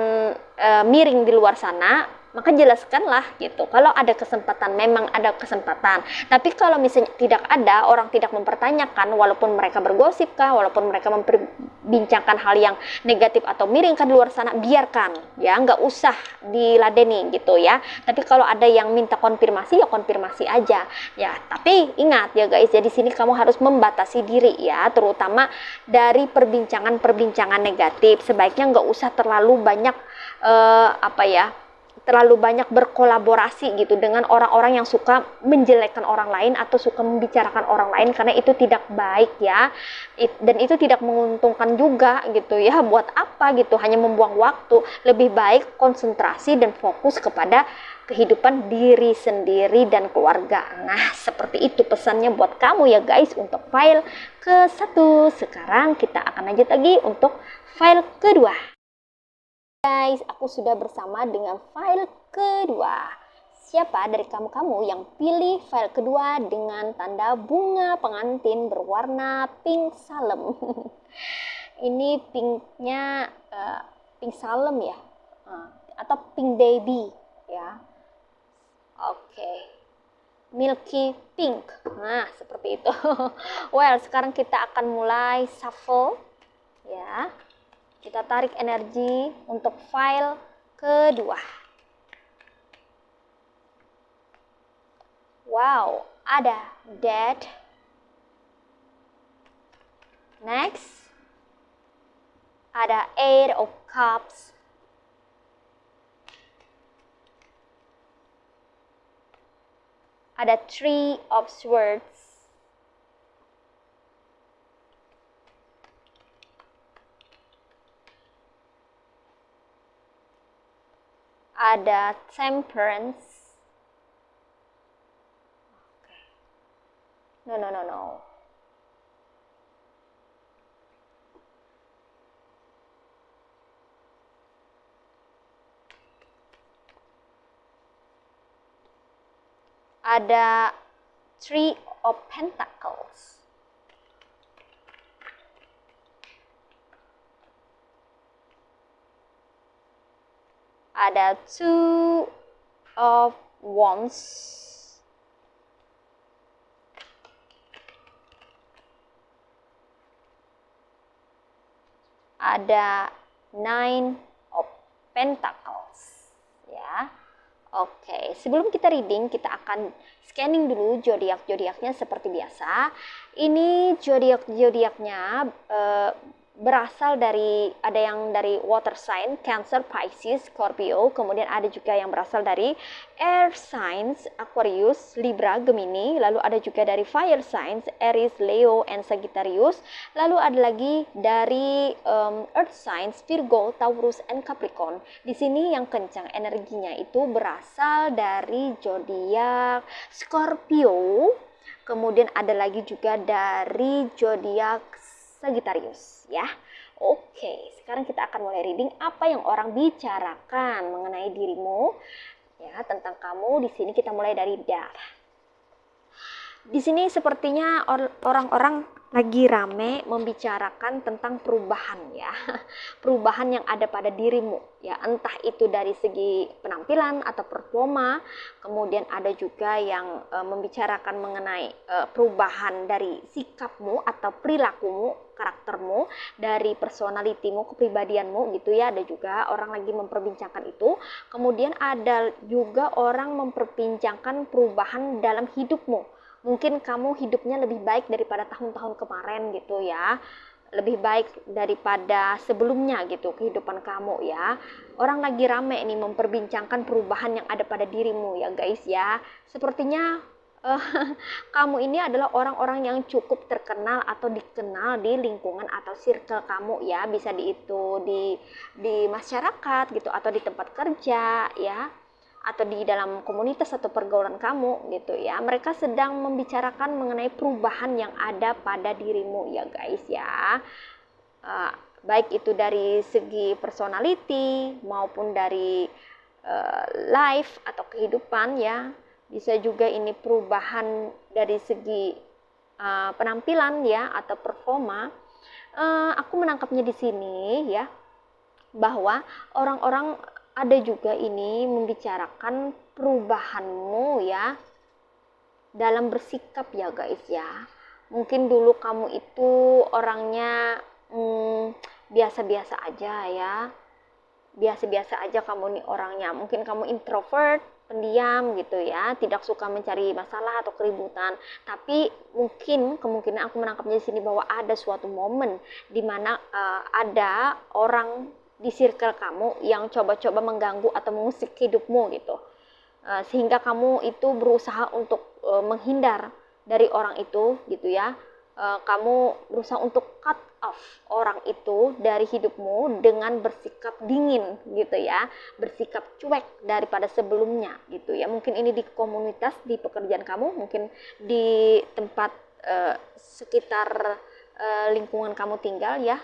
miring di luar sana, maka jelaskanlah gitu. Kalau ada kesempatan, memang ada kesempatan. Tapi kalau misalnya tidak ada, orang tidak mempertanyakan, walaupun mereka bergosip kah, walaupun mereka memperbincangkan hal yang negatif atau miring kan di luar sana, biarkan ya, nggak usah diladeni gitu ya. Tapi kalau ada yang minta konfirmasi, ya konfirmasi aja ya. Tapi ingat ya guys, jadi sini kamu harus membatasi diri ya, terutama dari perbincangan-perbincangan negatif. Sebaiknya nggak usah terlalu banyak terlalu banyak berkolaborasi gitu dengan orang-orang yang suka menjelekkan orang lain atau suka membicarakan orang lain, karena itu tidak baik ya, dan itu tidak menguntungkan juga gitu ya. Buat apa gitu, hanya membuang waktu. Lebih baik konsentrasi dan fokus kepada kehidupan diri sendiri dan keluarga. Nah, seperti itu pesannya buat kamu ya guys untuk file ke-1. Sekarang kita akan lanjut lagi untuk file kedua. Guys, aku sudah bersama dengan file kedua. Siapa dari kamu-kamu yang pilih file kedua dengan tanda bunga pengantin berwarna pink salem? Ini pinknya pink salem ya, atau pink baby ya. Oke. Milky pink. Nah, seperti itu. Well, sekarang kita akan mulai shuffle ya. Kita tarik energi untuk file kedua. Wow, ada Dead. Next, ada Eight of Cups. Ada Three of Swords. Ada Temperance. No. Ada Three of Pentacles. Ada Two of Wands. Ada Nine of Pentacles ya. Oke, sebelum kita reading, kita akan scanning dulu zodiak-zodiaknya seperti biasa. Ini zodiak-zodiaknya berasal dari, ada yang dari water sign, Cancer, Pisces, Scorpio, kemudian ada juga yang berasal dari air signs, Aquarius, Libra, Gemini, lalu ada juga dari fire signs, Aries, Leo, and Sagittarius, lalu ada lagi dari earth signs, Virgo, Taurus, and Capricorn. Di sini yang kencang energinya itu berasal dari zodiak Scorpio, kemudian ada lagi juga dari zodiak Sagittarius ya. Oke, sekarang kita akan mulai reading apa yang orang bicarakan mengenai dirimu ya, tentang kamu. Di sini kita mulai dari darah. Di sini sepertinya orang-orang lagi rame membicarakan tentang perubahan ya. Perubahan yang ada pada dirimu ya, entah itu dari segi penampilan atau performa. Kemudian ada juga yang membicarakan mengenai perubahan dari sikapmu atau perilakumu, karaktermu, dari personalitimu, kepribadianmu gitu ya. Ada juga orang lagi memperbincangkan itu. Kemudian ada juga orang memperbincangkan perubahan dalam hidupmu. Mungkin kamu hidupnya lebih baik daripada tahun-tahun kemarin gitu ya. Lebih baik daripada sebelumnya gitu kehidupan kamu ya. Orang lagi rame ini memperbincangkan perubahan yang ada pada dirimu ya guys ya. Sepertinya kamu ini adalah orang-orang yang cukup terkenal atau dikenal di lingkungan atau circle kamu ya. Bisa di masyarakat gitu, atau di tempat kerja ya, atau di dalam komunitas atau pergaulan kamu gitu ya. Mereka sedang membicarakan mengenai perubahan yang ada pada dirimu ya guys ya. Baik itu dari segi personality maupun dari life atau kehidupan ya. Bisa juga ini perubahan dari segi penampilan ya atau performa. Aku menangkapnya di sini ya, bahwa orang-orang ada juga ini membicarakan perubahanmu ya dalam bersikap ya guys ya. Mungkin dulu kamu itu orangnya biasa-biasa aja ya. Biasa-biasa aja kamu nih orangnya. Mungkin kamu introvert, pendiam gitu ya, tidak suka mencari masalah atau keributan. Tapi mungkin kemungkinan aku menangkapnya di sini bahwa ada suatu momen di mana ada orang di circle kamu yang coba-coba mengganggu atau mengusik hidupmu gitu. Sehingga kamu itu berusaha untuk menghindar dari orang itu gitu ya. Kamu berusaha untuk cut off orang itu dari hidupmu dengan bersikap dingin gitu ya, bersikap cuek daripada sebelumnya gitu ya. Mungkin ini di komunitas, di pekerjaan kamu, mungkin di tempat sekitar lingkungan kamu tinggal ya.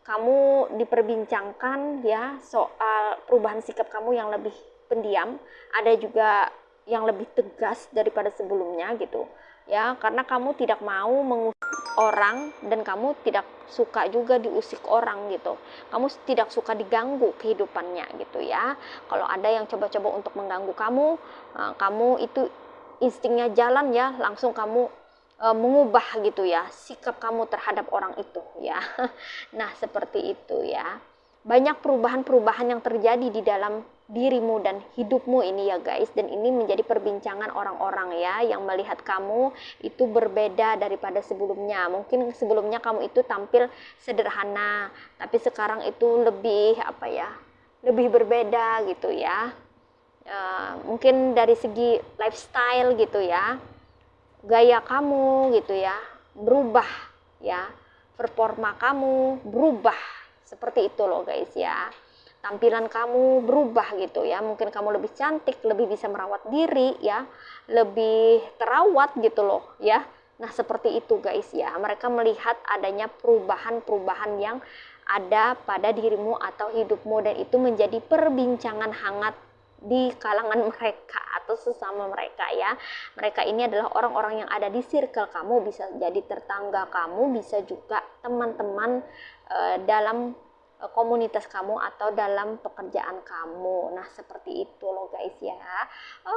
Kamu diperbincangkan ya soal perubahan sikap kamu yang lebih pendiam, ada juga yang lebih tegas daripada sebelumnya gitu ya, karena kamu tidak mau mengusik orang dan kamu tidak suka juga diusik orang gitu. Kamu tidak suka diganggu kehidupannya gitu ya. Kalau ada yang coba-coba untuk mengganggu kamu, kamu itu instingnya jalan ya, langsung kamu mengubah gitu ya sikap kamu terhadap orang itu ya. Nah seperti itu ya, banyak perubahan-perubahan yang terjadi di dalam dirimu dan hidupmu ini ya guys, dan ini menjadi perbincangan orang-orang ya yang melihat kamu itu berbeda daripada sebelumnya. Mungkin sebelumnya kamu itu tampil sederhana, tapi sekarang itu lebih apa ya, lebih berbeda gitu ya. Mungkin dari segi lifestyle gitu ya, gaya kamu gitu ya berubah ya, performa kamu berubah seperti itu loh guys ya. Tampilan kamu berubah gitu ya, mungkin kamu lebih cantik, lebih bisa merawat diri ya, lebih terawat gitu loh ya. Nah seperti itu guys ya, mereka melihat adanya perubahan-perubahan yang ada pada dirimu atau hidupmu, dan itu menjadi perbincangan hangat di kalangan mereka atau sesama mereka ya. Mereka ini adalah orang-orang yang ada di circle kamu, bisa jadi tetangga kamu, bisa juga teman-teman dalam komunitas kamu atau dalam pekerjaan kamu. Nah seperti itu loh guys ya.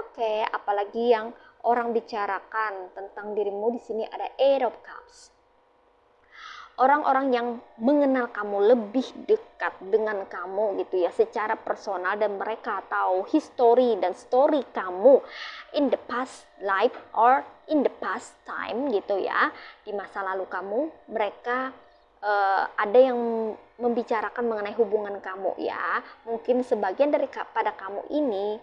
Oke, apalagi yang orang bicarakan tentang dirimu di sini ada Eight of Cups. orang-orang yang mengenal kamu, lebih dekat dengan kamu gitu ya secara personal, dan mereka tahu history dan story kamu in the past life or in the past time gitu ya, di masa lalu kamu. Mereka ada yang membicarakan mengenai hubungan kamu ya. Mungkin sebagian pada kamu ini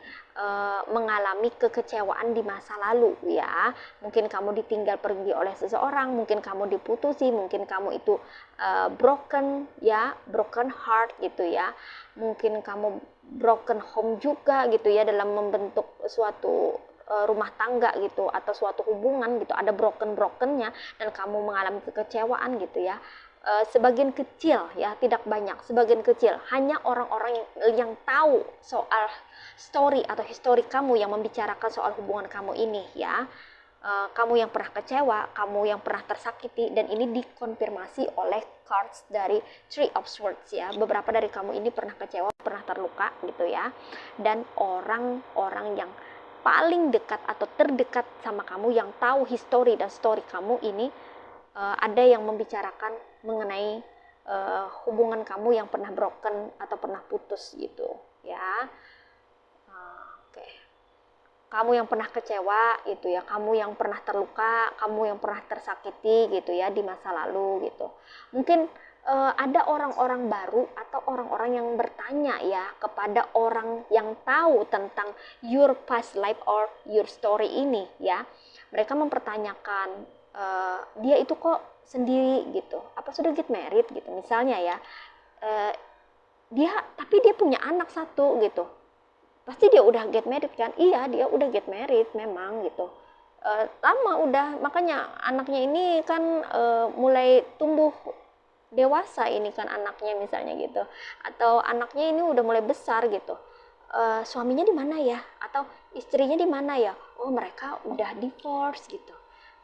mengalami kekecewaan di masa lalu ya. Mungkin kamu ditinggal pergi oleh seseorang, mungkin kamu diputusi, mungkin kamu itu broken ya, broken heart gitu ya. Mungkin kamu broken home juga gitu ya, dalam membentuk suatu rumah tangga gitu, atau suatu hubungan gitu, ada brokennya, dan kamu mengalami kekecewaan gitu ya. Sebagian kecil ya, tidak banyak, sebagian kecil, hanya orang-orang yang tahu soal story atau histori kamu, yang membicarakan soal hubungan kamu ini ya. Kamu yang pernah kecewa, kamu yang pernah tersakiti, dan ini dikonfirmasi oleh cards dari Three of Swords ya. Beberapa dari kamu ini pernah kecewa, pernah terluka gitu ya, dan orang-orang yang paling dekat atau terdekat sama kamu, yang tahu histori dan story kamu ini, ada yang membicarakan mengenai hubungan kamu yang pernah broken atau pernah putus gitu ya. Oke. Kamu yang pernah kecewa gitu ya, kamu yang pernah terluka, kamu yang pernah tersakiti gitu ya di masa lalu gitu. Mungkin ada orang-orang baru atau orang-orang yang bertanya ya kepada orang yang tahu tentang your past life or your story ini ya. Mereka mempertanyakan, dia itu kok sendiri gitu, apa sudah get married gitu misalnya ya. Tapi dia punya anak satu gitu, pasti dia udah get married kan? Iya, dia udah get married memang gitu. Lama udah, makanya anaknya ini kan mulai tumbuh dewasa ini kan anaknya misalnya gitu, atau anaknya ini udah mulai besar gitu. Suaminya di mana ya, atau istrinya di mana ya? Oh, mereka udah divorce gitu,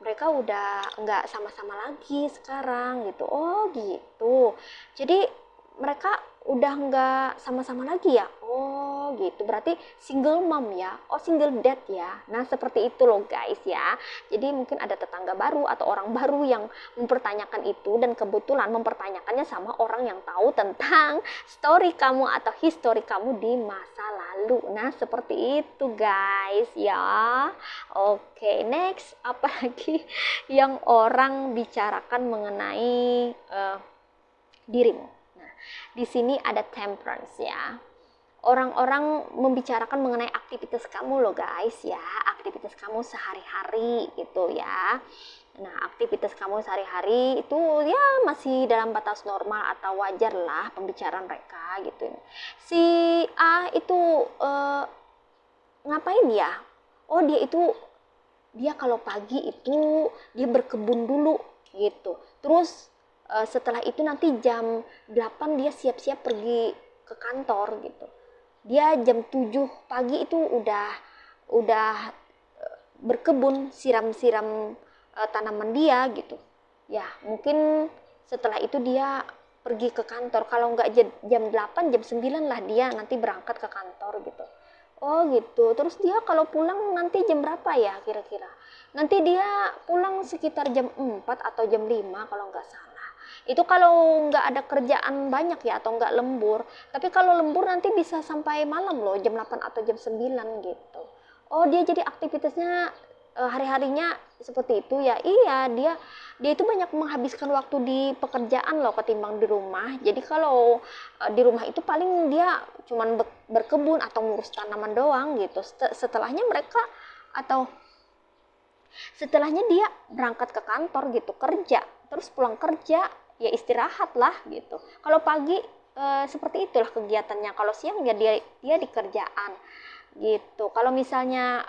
mereka udah nggak sama-sama lagi sekarang gitu. Oh gitu, jadi mereka udah nggak sama-sama lagi ya. Oh gitu, berarti single mom ya. Oh, single dad ya. Nah seperti itu loh guys ya. Jadi mungkin ada tetangga baru atau orang baru yang mempertanyakan itu, dan kebetulan mempertanyakannya sama orang yang tahu tentang story kamu atau history kamu di masa lalu. Nah seperti itu guys ya. Oke, next, apalagi yang orang bicarakan mengenai dirimu. Nah, di sini ada temperance ya. Orang-orang membicarakan mengenai aktivitas kamu loh guys ya, aktivitas kamu sehari-hari gitu ya. Nah, aktivitas kamu sehari-hari itu ya masih dalam batas normal atau wajar lah pembicaraan mereka gitu. Si A itu ngapain ya? Oh, dia kalau pagi itu dia berkebun dulu gitu. Terus setelah itu nanti jam 8 dia siap-siap pergi ke kantor gitu. Dia jam 7 pagi itu udah berkebun, siram-siram tanaman dia gitu. Ya, mungkin setelah itu dia pergi ke kantor. Kalau nggak jam 8, jam 9 lah dia nanti berangkat ke kantor gitu. Oh gitu, terus dia kalau pulang nanti jam berapa ya kira-kira? Nanti dia pulang sekitar jam 4 atau jam 5 kalau nggak salah. Itu kalau nggak ada kerjaan banyak ya, atau nggak lembur. Tapi kalau lembur nanti bisa sampai malam loh, jam 8 atau jam 9 gitu. Oh, dia jadi aktivitasnya hari-harinya seperti itu ya. Iya, dia itu banyak menghabiskan waktu di pekerjaan loh ketimbang di rumah. Jadi kalau di rumah itu paling dia cuman berkebun atau ngurus tanaman doang gitu. Setelahnya dia berangkat ke kantor gitu, kerja, terus pulang kerja ya istirahat lah gitu. Kalau pagi seperti itulah kegiatannya. Kalau siang ya dia di kerjaan gitu. Kalau misalnya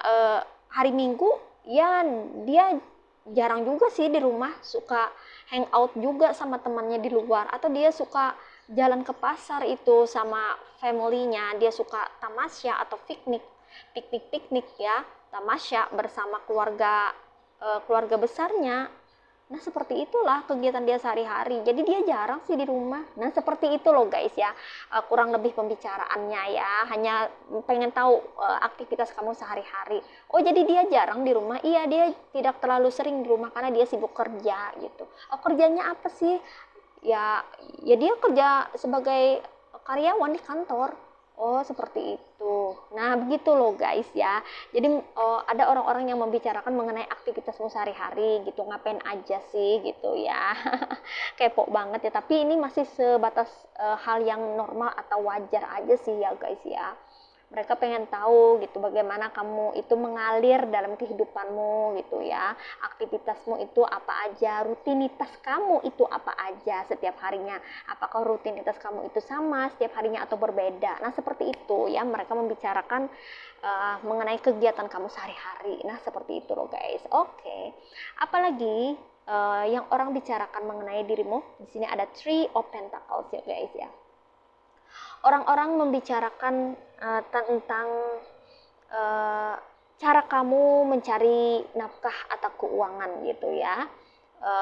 hari Minggu ya dia jarang juga sih di rumah, suka hangout juga sama temannya di luar, atau dia suka jalan ke pasar itu sama family-nya. Dia suka tamasya atau piknik ya, tamasya bersama keluarga besarnya. Nah seperti itulah kegiatan dia sehari-hari, jadi dia jarang sih di rumah. Nah seperti itu loh guys ya, kurang lebih pembicaraannya ya, hanya pengen tahu aktivitas kamu sehari-hari. Oh jadi dia jarang di rumah? Iya, dia tidak terlalu sering di rumah karena dia sibuk kerja gitu. Oh kerjanya apa sih? ya ya dia kerja sebagai karyawan di kantor. Oh, seperti itu. Nah, begitu loh guys ya. Jadi ada orang-orang yang membicarakan mengenai aktivitasmu sehari-hari gitu. Ngapain aja sih gitu ya. Kepo banget ya. Tapi ini masih sebatas hal yang normal atau wajar aja sih ya guys ya. Mereka pengen tahu gitu bagaimana kamu itu mengalir dalam kehidupanmu gitu ya. Aktivitasmu itu apa aja, rutinitas kamu itu apa aja setiap harinya. Apakah rutinitas kamu itu sama setiap harinya atau berbeda. Nah, seperti itu ya, mereka membicarakan mengenai kegiatan kamu sehari-hari. Nah, seperti itu loh guys. Oke. Apalagi yang orang bicarakan mengenai dirimu. Di sini ada Three of Pentacles ya guys ya. Orang-orang membicarakan tentang cara kamu mencari nafkah atau keuangan gitu ya.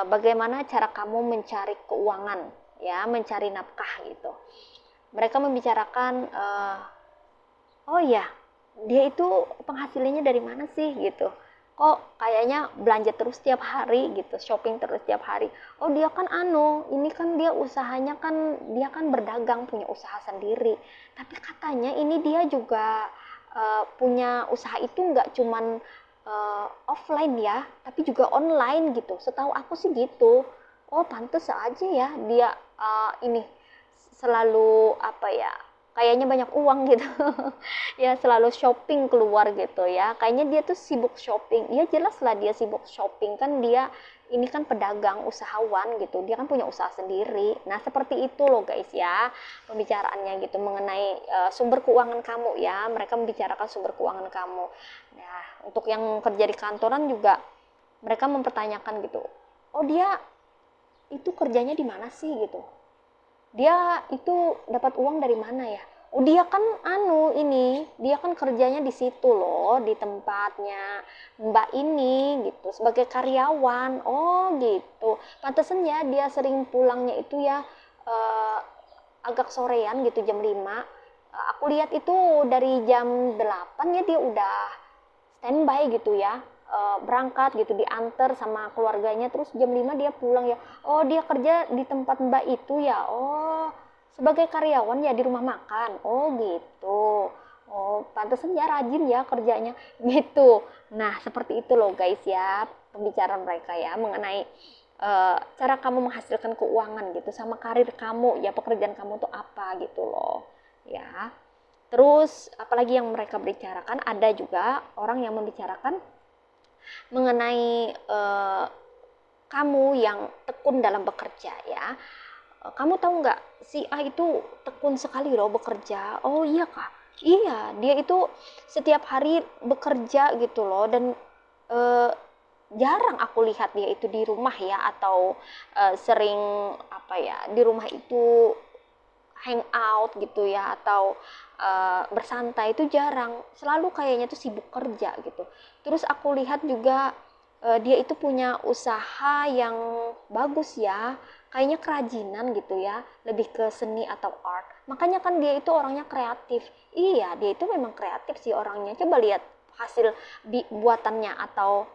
Bagaimana cara kamu mencari keuangan ya, mencari nafkah gitu. Mereka membicarakan oh ya, dia itu penghasilannya dari mana sih gitu. Kok kayaknya belanja terus tiap hari gitu, shopping terus tiap hari. Oh, dia kan ini kan dia usahanya kan, dia kan berdagang, punya usaha sendiri. Tapi katanya ini dia juga punya usaha itu nggak cuman offline ya, tapi juga online gitu. Setahu aku sih gitu. Oh, pantes aja ya dia ini selalu apa ya, kayaknya banyak uang gitu. Ya selalu shopping keluar gitu ya, kayaknya dia tuh sibuk shopping. Ya jelas lah dia sibuk shopping, kan dia ini kan pedagang usahawan gitu, dia kan punya usaha sendiri. Nah, seperti itu loh guys ya pembicaraannya gitu mengenai sumber keuangan kamu ya. Mereka membicarakan sumber keuangan kamu. Nah, untuk yang kerja di kantoran juga mereka mempertanyakan gitu, oh dia itu kerjanya di mana sih gitu, dia itu dapat uang dari mana ya. Oh, dia kan dia kan kerjanya di situ loh, di tempatnya mbak ini gitu sebagai karyawan. Oh gitu, pantesan ya dia sering pulangnya itu ya agak sorean gitu, jam 5. Aku lihat itu dari jam 8 ya dia udah standby gitu ya, berangkat gitu, diantar sama keluarganya, terus jam 5 dia pulang ya. Oh, dia kerja di tempat mbak itu ya. Oh, sebagai karyawan ya di rumah makan. Oh gitu. Oh, pantesan ya rajin ya kerjanya gitu. Nah, seperti itu loh guys ya pembicaraan mereka ya mengenai cara kamu menghasilkan keuangan gitu, sama karir kamu ya, pekerjaan kamu tuh apa gitu loh ya. Terus apalagi yang mereka bicarakan, ada juga orang yang membicarakan mengenai kamu yang tekun dalam bekerja ya. Kamu tahu nggak, si A itu tekun sekali loh bekerja. Oh iya kak, iya dia itu setiap hari bekerja gitu loh. Dan jarang aku lihat dia itu di rumah ya, atau sering apa ya, di rumah itu hangout gitu ya, atau bersantai itu jarang. Selalu kayaknya tuh sibuk kerja gitu. Terus aku lihat juga dia itu punya usaha yang bagus ya, kayaknya kerajinan gitu ya, lebih ke seni atau art. Makanya kan dia itu orangnya kreatif. Iya, dia itu memang kreatif sih orangnya. Coba lihat hasil buatannya, atau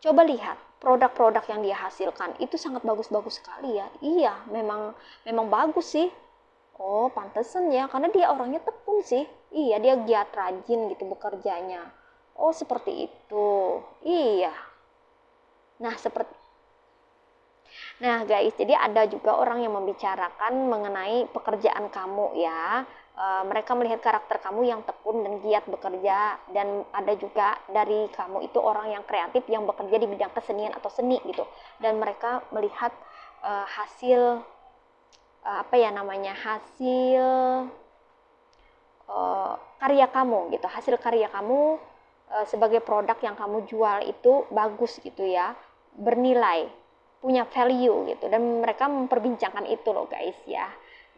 coba lihat produk-produk yang dia hasilkan itu sangat bagus-bagus sekali ya. Iya, memang memang bagus sih. Oh, pantesan ya, karena dia orangnya tekun sih. Iya, dia giat rajin gitu bekerjanya. Oh, seperti itu. Iya. Nah, guys, jadi ada juga orang yang membicarakan mengenai pekerjaan kamu ya. Mereka melihat karakter kamu yang tekun dan giat bekerja, dan ada juga dari kamu itu orang yang kreatif yang bekerja di bidang kesenian atau seni gitu. Dan mereka melihat hasil apa ya namanya, hasil karya kamu gitu, hasil karya kamu sebagai produk yang kamu jual itu bagus gitu ya, bernilai, punya value gitu, dan mereka memperbincangkan itu loh guys ya.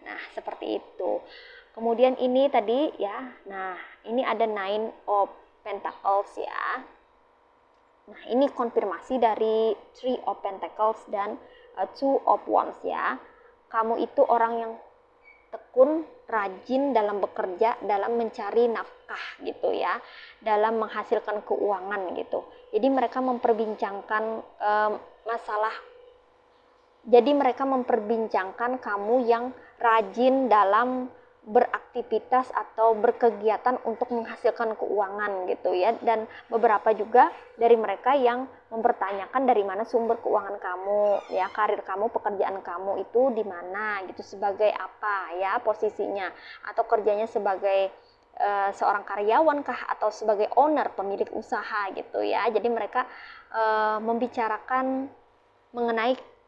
Nah, seperti itu. Kemudian ini tadi ya, nah ini ada Nine of Pentacles ya. Nah, ini konfirmasi dari Three of Pentacles dan Two of Wands ya. Kamu itu orang yang tekun, rajin dalam bekerja, dalam mencari nafkah gitu ya, dalam menghasilkan keuangan gitu. Jadi mereka memperbincangkan masalah Jadi mereka memperbincangkan kamu yang rajin dalam beraktivitas atau berkegiatan untuk menghasilkan keuangan gitu ya. Dan beberapa juga dari mereka yang mempertanyakan dari mana sumber keuangan kamu ya, karir kamu, pekerjaan kamu itu di mana gitu, sebagai apa ya posisinya, atau kerjanya sebagai seorang karyawan kah atau sebagai owner, pemilik usaha gitu ya. Jadi mereka membicarakan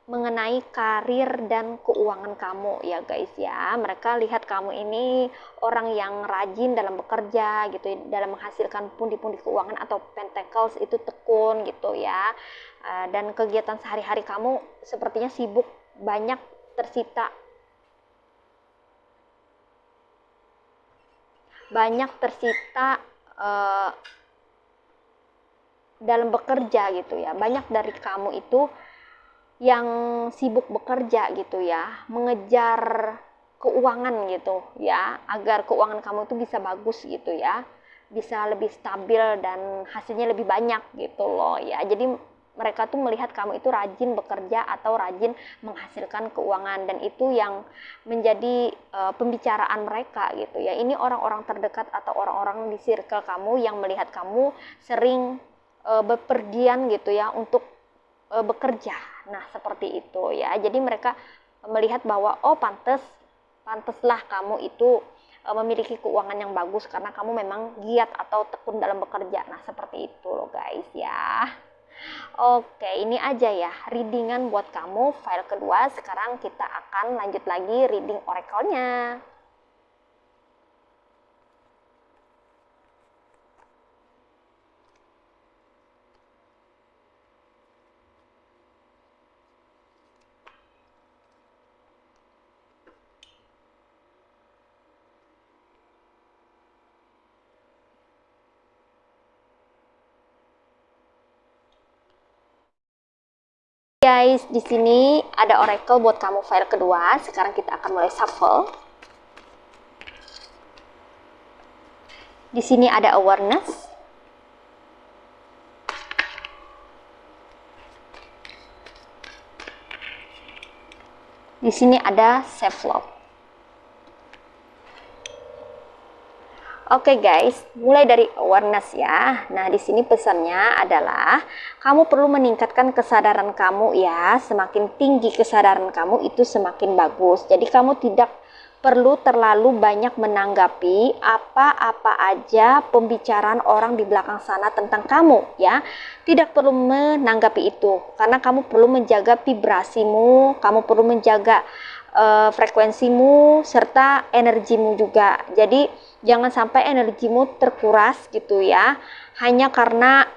mengenai karir dan keuangan kamu ya guys ya. Mereka lihat kamu ini orang yang rajin dalam bekerja gitu, dalam menghasilkan pundi-pundi keuangan atau pentacles itu tekun gitu ya. Dan kegiatan sehari-hari kamu sepertinya sibuk, banyak tersita dalam bekerja gitu ya. Banyak dari kamu itu yang sibuk bekerja gitu ya, mengejar keuangan gitu ya, agar keuangan kamu itu bisa bagus gitu ya, bisa lebih stabil dan hasilnya lebih banyak gitu loh ya. Jadi mereka tuh melihat kamu itu rajin bekerja atau rajin menghasilkan keuangan, dan itu yang menjadi pembicaraan mereka gitu ya. Ini orang-orang terdekat atau orang-orang di circle kamu yang melihat kamu sering bepergian gitu ya untuk bekerja. Nah, seperti itu ya. Jadi mereka melihat bahwa oh panteslah kamu itu memiliki keuangan yang bagus karena kamu memang giat atau tekun dalam bekerja. Nah, seperti itu loh guys ya. Oke, ini aja ya readingan buat kamu file kedua. Sekarang kita akan lanjut lagi reading oracle-nya. Guys, di sini ada oracle buat kamu file kedua. Sekarang kita akan mulai shuffle. Di sini ada awareness. Di sini ada self love. Oke guys, mulai dari awareness ya. Nah, di sini pesannya adalah kamu perlu meningkatkan kesadaran kamu ya. Semakin tinggi kesadaran kamu itu semakin bagus. Jadi kamu tidak perlu terlalu banyak menanggapi apa-apa aja pembicaraan orang di belakang sana tentang kamu ya. Tidak perlu menanggapi itu karena kamu perlu menjaga vibrasimu, kamu perlu menjaga frekuensimu serta energimu juga. Jadi jangan sampai energimu terkuras gitu ya, hanya karena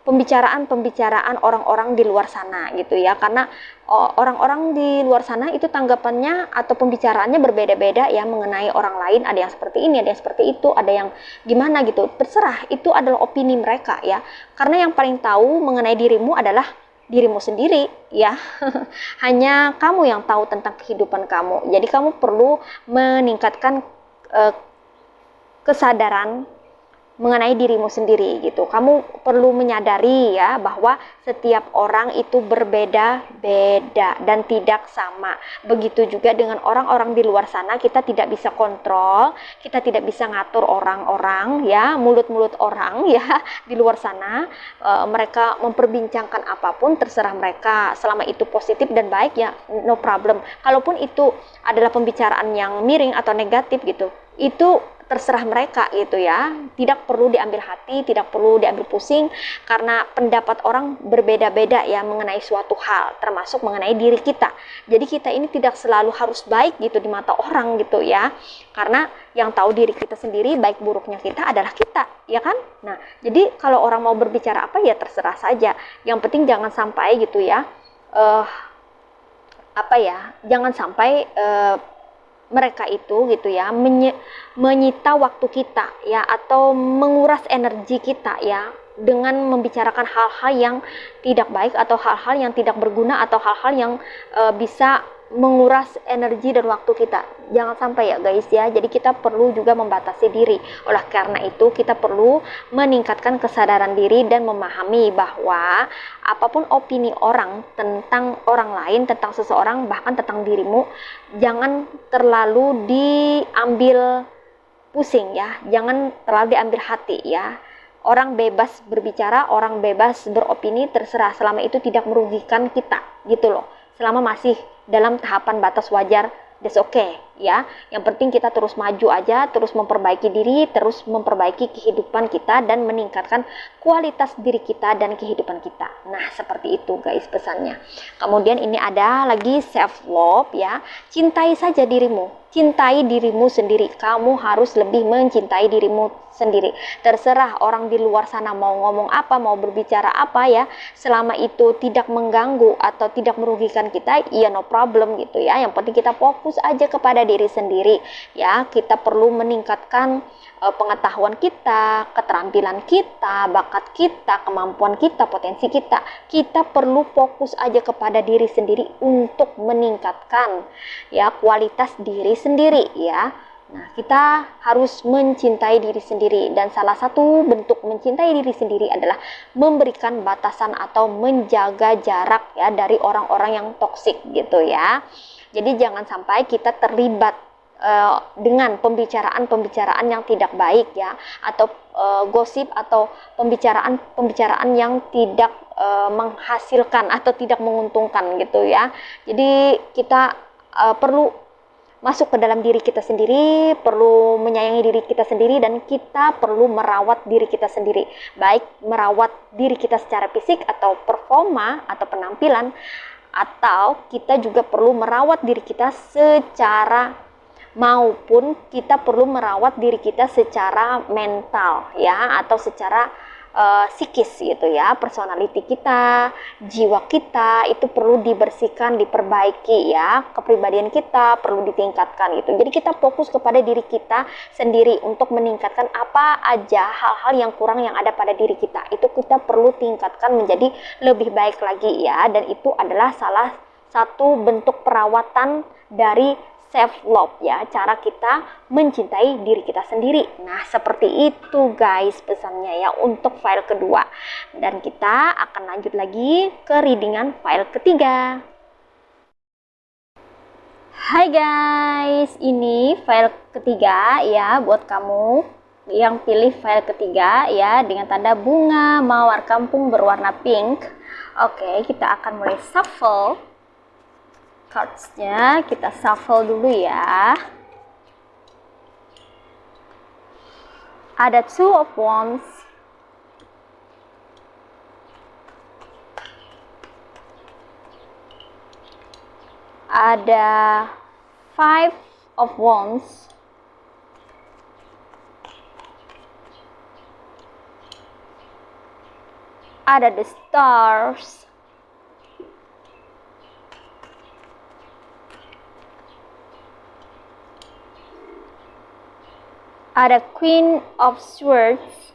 pembicaraan orang-orang di luar sana gitu ya. Karena orang-orang di luar sana itu tanggapannya atau pembicaraannya berbeda-beda ya mengenai orang lain. Ada yang seperti ini, ada yang seperti itu, ada yang gimana gitu. Terserah, itu adalah opini mereka ya. Karena yang paling tahu mengenai dirimu adalah dirimu sendiri ya. Hanya kamu yang tahu tentang kehidupan kamu. Jadi kamu perlu meningkatkan kesadaran mengenai dirimu sendiri gitu. Kamu perlu menyadari ya bahwa setiap orang itu berbeda-beda dan tidak sama. Begitu juga dengan orang-orang di luar sana, kita tidak bisa kontrol, kita tidak bisa ngatur orang-orang ya, mulut-mulut orang ya di luar sana. Mereka memperbincangkan apapun terserah mereka, selama itu positif dan baik ya no problem. Kalaupun itu adalah pembicaraan yang miring atau negatif gitu, itu terserah mereka gitu ya. Tidak perlu diambil hati, tidak perlu diambil pusing, karena pendapat orang berbeda-beda ya mengenai suatu hal, termasuk mengenai diri kita. Jadi kita ini tidak selalu harus baik gitu di mata orang gitu ya, karena yang tahu diri kita sendiri, baik buruknya kita adalah kita ya kan. Nah, jadi kalau orang mau berbicara apa ya terserah saja, yang penting jangan sampai gitu ya jangan sampai mereka itu gitu ya menyita waktu kita ya, atau menguras energi kita ya dengan membicarakan hal-hal yang tidak baik atau hal-hal yang tidak berguna atau hal-hal yang bisa menguras energi dan waktu kita. Jangan sampai ya guys ya. Jadi kita perlu juga membatasi diri. Oleh karena itu kita perlu meningkatkan kesadaran diri dan memahami bahwa apapun opini orang tentang orang lain, tentang seseorang, bahkan tentang dirimu, jangan terlalu diambil pusing ya. Jangan terlalu diambil hati ya. Orang bebas berbicara, orang bebas beropini, terserah selama itu tidak merugikan kita gitu loh. Selama masih dalam tahapan batas wajar, that's okay ya. Yang penting kita terus maju aja, terus memperbaiki diri, terus memperbaiki kehidupan kita dan meningkatkan kualitas diri kita dan kehidupan kita. Nah, seperti itu guys pesannya. Kemudian ini ada lagi self love ya. Cintai saja dirimu. Cintai dirimu sendiri. Kamu harus lebih mencintai dirimu sendiri. Terserah orang di luar sana mau ngomong apa, mau berbicara apa ya, selama itu tidak mengganggu atau tidak merugikan kita, ya no problem gitu ya. Yang penting kita fokus aja kepada diri sendiri ya. Kita perlu meningkatkan pengetahuan kita, keterampilan kita, bakat kita, kemampuan kita, potensi kita. Kita perlu fokus aja kepada diri sendiri untuk meningkatkan ya kualitas diri sendiri ya. Nah, kita harus mencintai diri sendiri, dan salah satu bentuk mencintai diri sendiri adalah memberikan batasan atau menjaga jarak ya dari orang-orang yang toksik gitu ya. Jadi jangan sampai kita terlibat dengan pembicaraan-pembicaraan yang tidak baik ya, atau gosip atau pembicaraan yang tidak menghasilkan atau tidak menguntungkan gitu ya. Jadi kita perlu masuk ke dalam diri kita sendiri, perlu menyayangi diri kita sendiri, dan kita perlu merawat diri kita sendiri, baik merawat diri kita secara fisik atau performa atau penampilan, atau kita juga perlu merawat diri kita secara maupun kita perlu merawat diri kita secara mental ya, atau secara psikis gitu ya. Personality kita, jiwa kita itu perlu dibersihkan, diperbaiki ya. Kepribadian kita perlu ditingkatkan gitu. Jadi kita fokus kepada diri kita sendiri untuk meningkatkan apa aja hal-hal yang kurang yang ada pada diri kita. Itu kita perlu tingkatkan menjadi lebih baik lagi ya. Dan itu adalah salah satu bentuk perawatan dari self love ya, cara kita mencintai diri kita sendiri. Nah, seperti itu guys pesannya ya untuk file kedua. Dan kita akan lanjut lagi ke readingan file ketiga. Hai guys, ini file ketiga ya buat kamu yang pilih file ketiga ya dengan tanda bunga mawar kampung berwarna pink. Oke, kita akan mulai shuffle cards-nya. Kita shuffle dulu ya. Ada Two of Wands, ada Five of Wands, ada the Stars, ada Queen of Swords,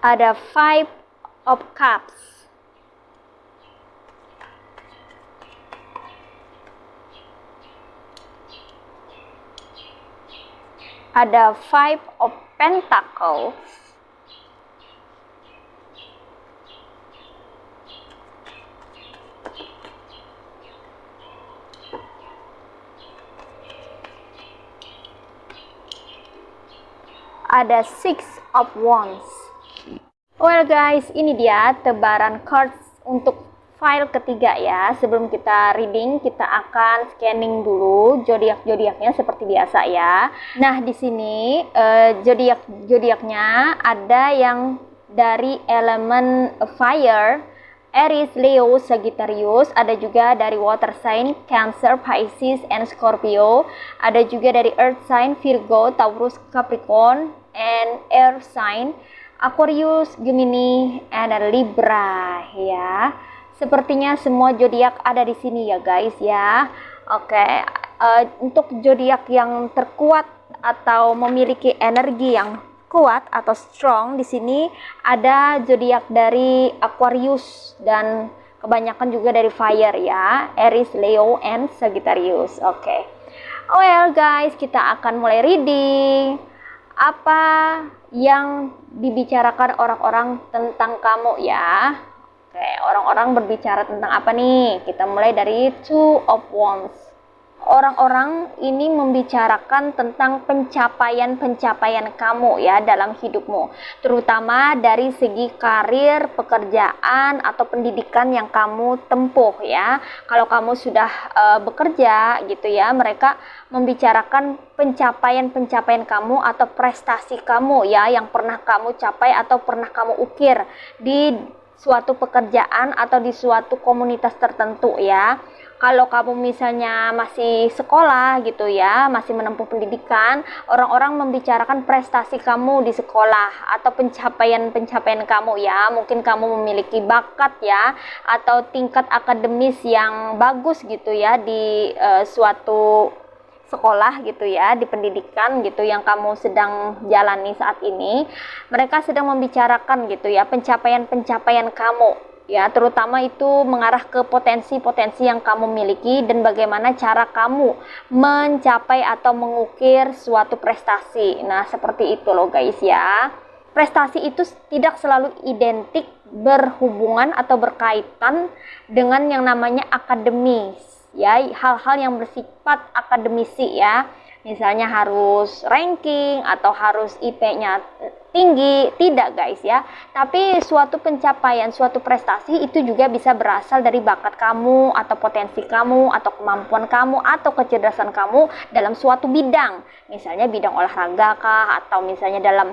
ada Five of Cups, ada Five of Pentacles, ada Six of Wands. Well guys, ini dia tebaran cards untuk file ketiga ya. Sebelum kita reading, kita akan scanning dulu zodiak-zodiaknya seperti biasa ya. Nah, di sini zodiak-zodiaknya ada yang dari elemen fire, Aries, Leo, Sagittarius, ada juga dari water sign, Cancer, Pisces, and Scorpio, ada juga dari earth sign, Virgo, Taurus, Capricorn, and air sign, Aquarius, Gemini, and Libra ya. Sepertinya semua zodiak ada di sini ya guys ya. Oke, untuk zodiak yang terkuat atau memiliki energi yang kuat atau strong, di sini ada zodiak dari Aquarius dan kebanyakan juga dari fire ya, Aries, Leo, and Sagittarius. Oke. Well guys, kita akan mulai reading. Apa yang dibicarakan orang-orang tentang kamu ya? Oke, orang-orang berbicara tentang apa nih? Kita mulai dari Two of Wands. Orang-orang ini membicarakan tentang pencapaian-pencapaian kamu ya dalam hidupmu, terutama dari segi karir, pekerjaan atau pendidikan yang kamu tempuh ya. Kalau kamu sudah bekerja gitu ya, mereka membicarakan pencapaian-pencapaian kamu atau prestasi kamu ya yang pernah kamu capai atau pernah kamu ukir di suatu pekerjaan atau di suatu komunitas tertentu ya. Kalau kamu misalnya masih sekolah gitu ya, masih menempuh pendidikan, orang-orang membicarakan prestasi kamu di sekolah atau pencapaian-pencapaian kamu ya. Mungkin kamu memiliki bakat ya, atau tingkat akademis yang bagus gitu ya di suatu sekolah gitu ya, di pendidikan gitu yang kamu sedang jalani saat ini. Mereka sedang membicarakan gitu ya, pencapaian-pencapaian kamu. Ya, terutama itu mengarah ke potensi-potensi yang kamu miliki dan bagaimana cara kamu mencapai atau mengukir suatu prestasi. Nah, seperti itu loh guys ya. Prestasi itu tidak selalu identik berhubungan atau berkaitan dengan yang namanya akademis. Ya, hal-hal yang bersifat akademisi ya. Misalnya harus ranking atau harus IP-nya tinggi, tidak guys ya. Tapi suatu pencapaian, suatu prestasi itu juga bisa berasal dari bakat kamu atau potensi kamu atau kemampuan kamu atau kecerdasan kamu dalam suatu bidang. Misalnya bidang olahraga kah, atau misalnya dalam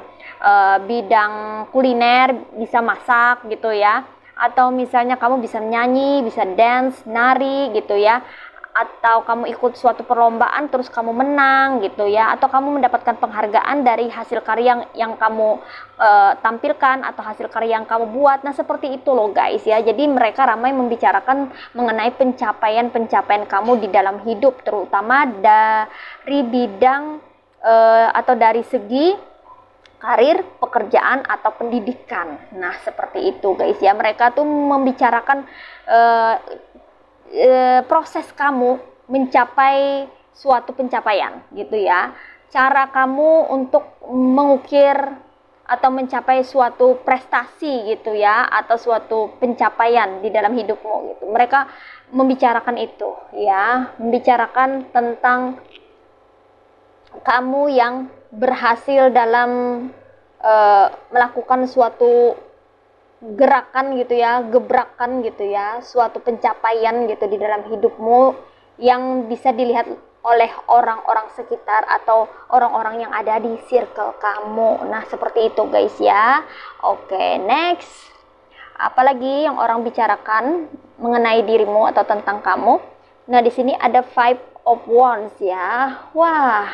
bidang kuliner, bisa masak gitu ya. Atau misalnya kamu bisa nyanyi, bisa dance, nari gitu ya, atau kamu ikut suatu perlombaan terus kamu menang gitu ya, atau kamu mendapatkan penghargaan dari hasil karya yang kamu tampilkan atau hasil karya yang kamu buat. Nah, seperti itu loh guys ya. Jadi mereka ramai membicarakan mengenai pencapaian-pencapaian kamu di dalam hidup, terutama dari bidang atau dari segi karir, pekerjaan atau pendidikan. Nah, seperti itu guys ya. Mereka tuh membicarakan proses kamu mencapai suatu pencapaian gitu ya, cara kamu untuk mengukir atau mencapai suatu prestasi gitu ya, atau suatu pencapaian di dalam hidupmu gitu. Mereka membicarakan itu ya, membicarakan tentang kamu yang berhasil dalam melakukan suatu gerakan gitu ya, gebrakan gitu ya, suatu pencapaian gitu di dalam hidupmu yang bisa dilihat oleh orang-orang sekitar atau orang-orang yang ada di circle kamu. Nah, seperti itu guys ya. Oke, next. Apalagi yang orang bicarakan mengenai dirimu atau tentang kamu? Nah, di sini ada Five of Wands ya. Wah,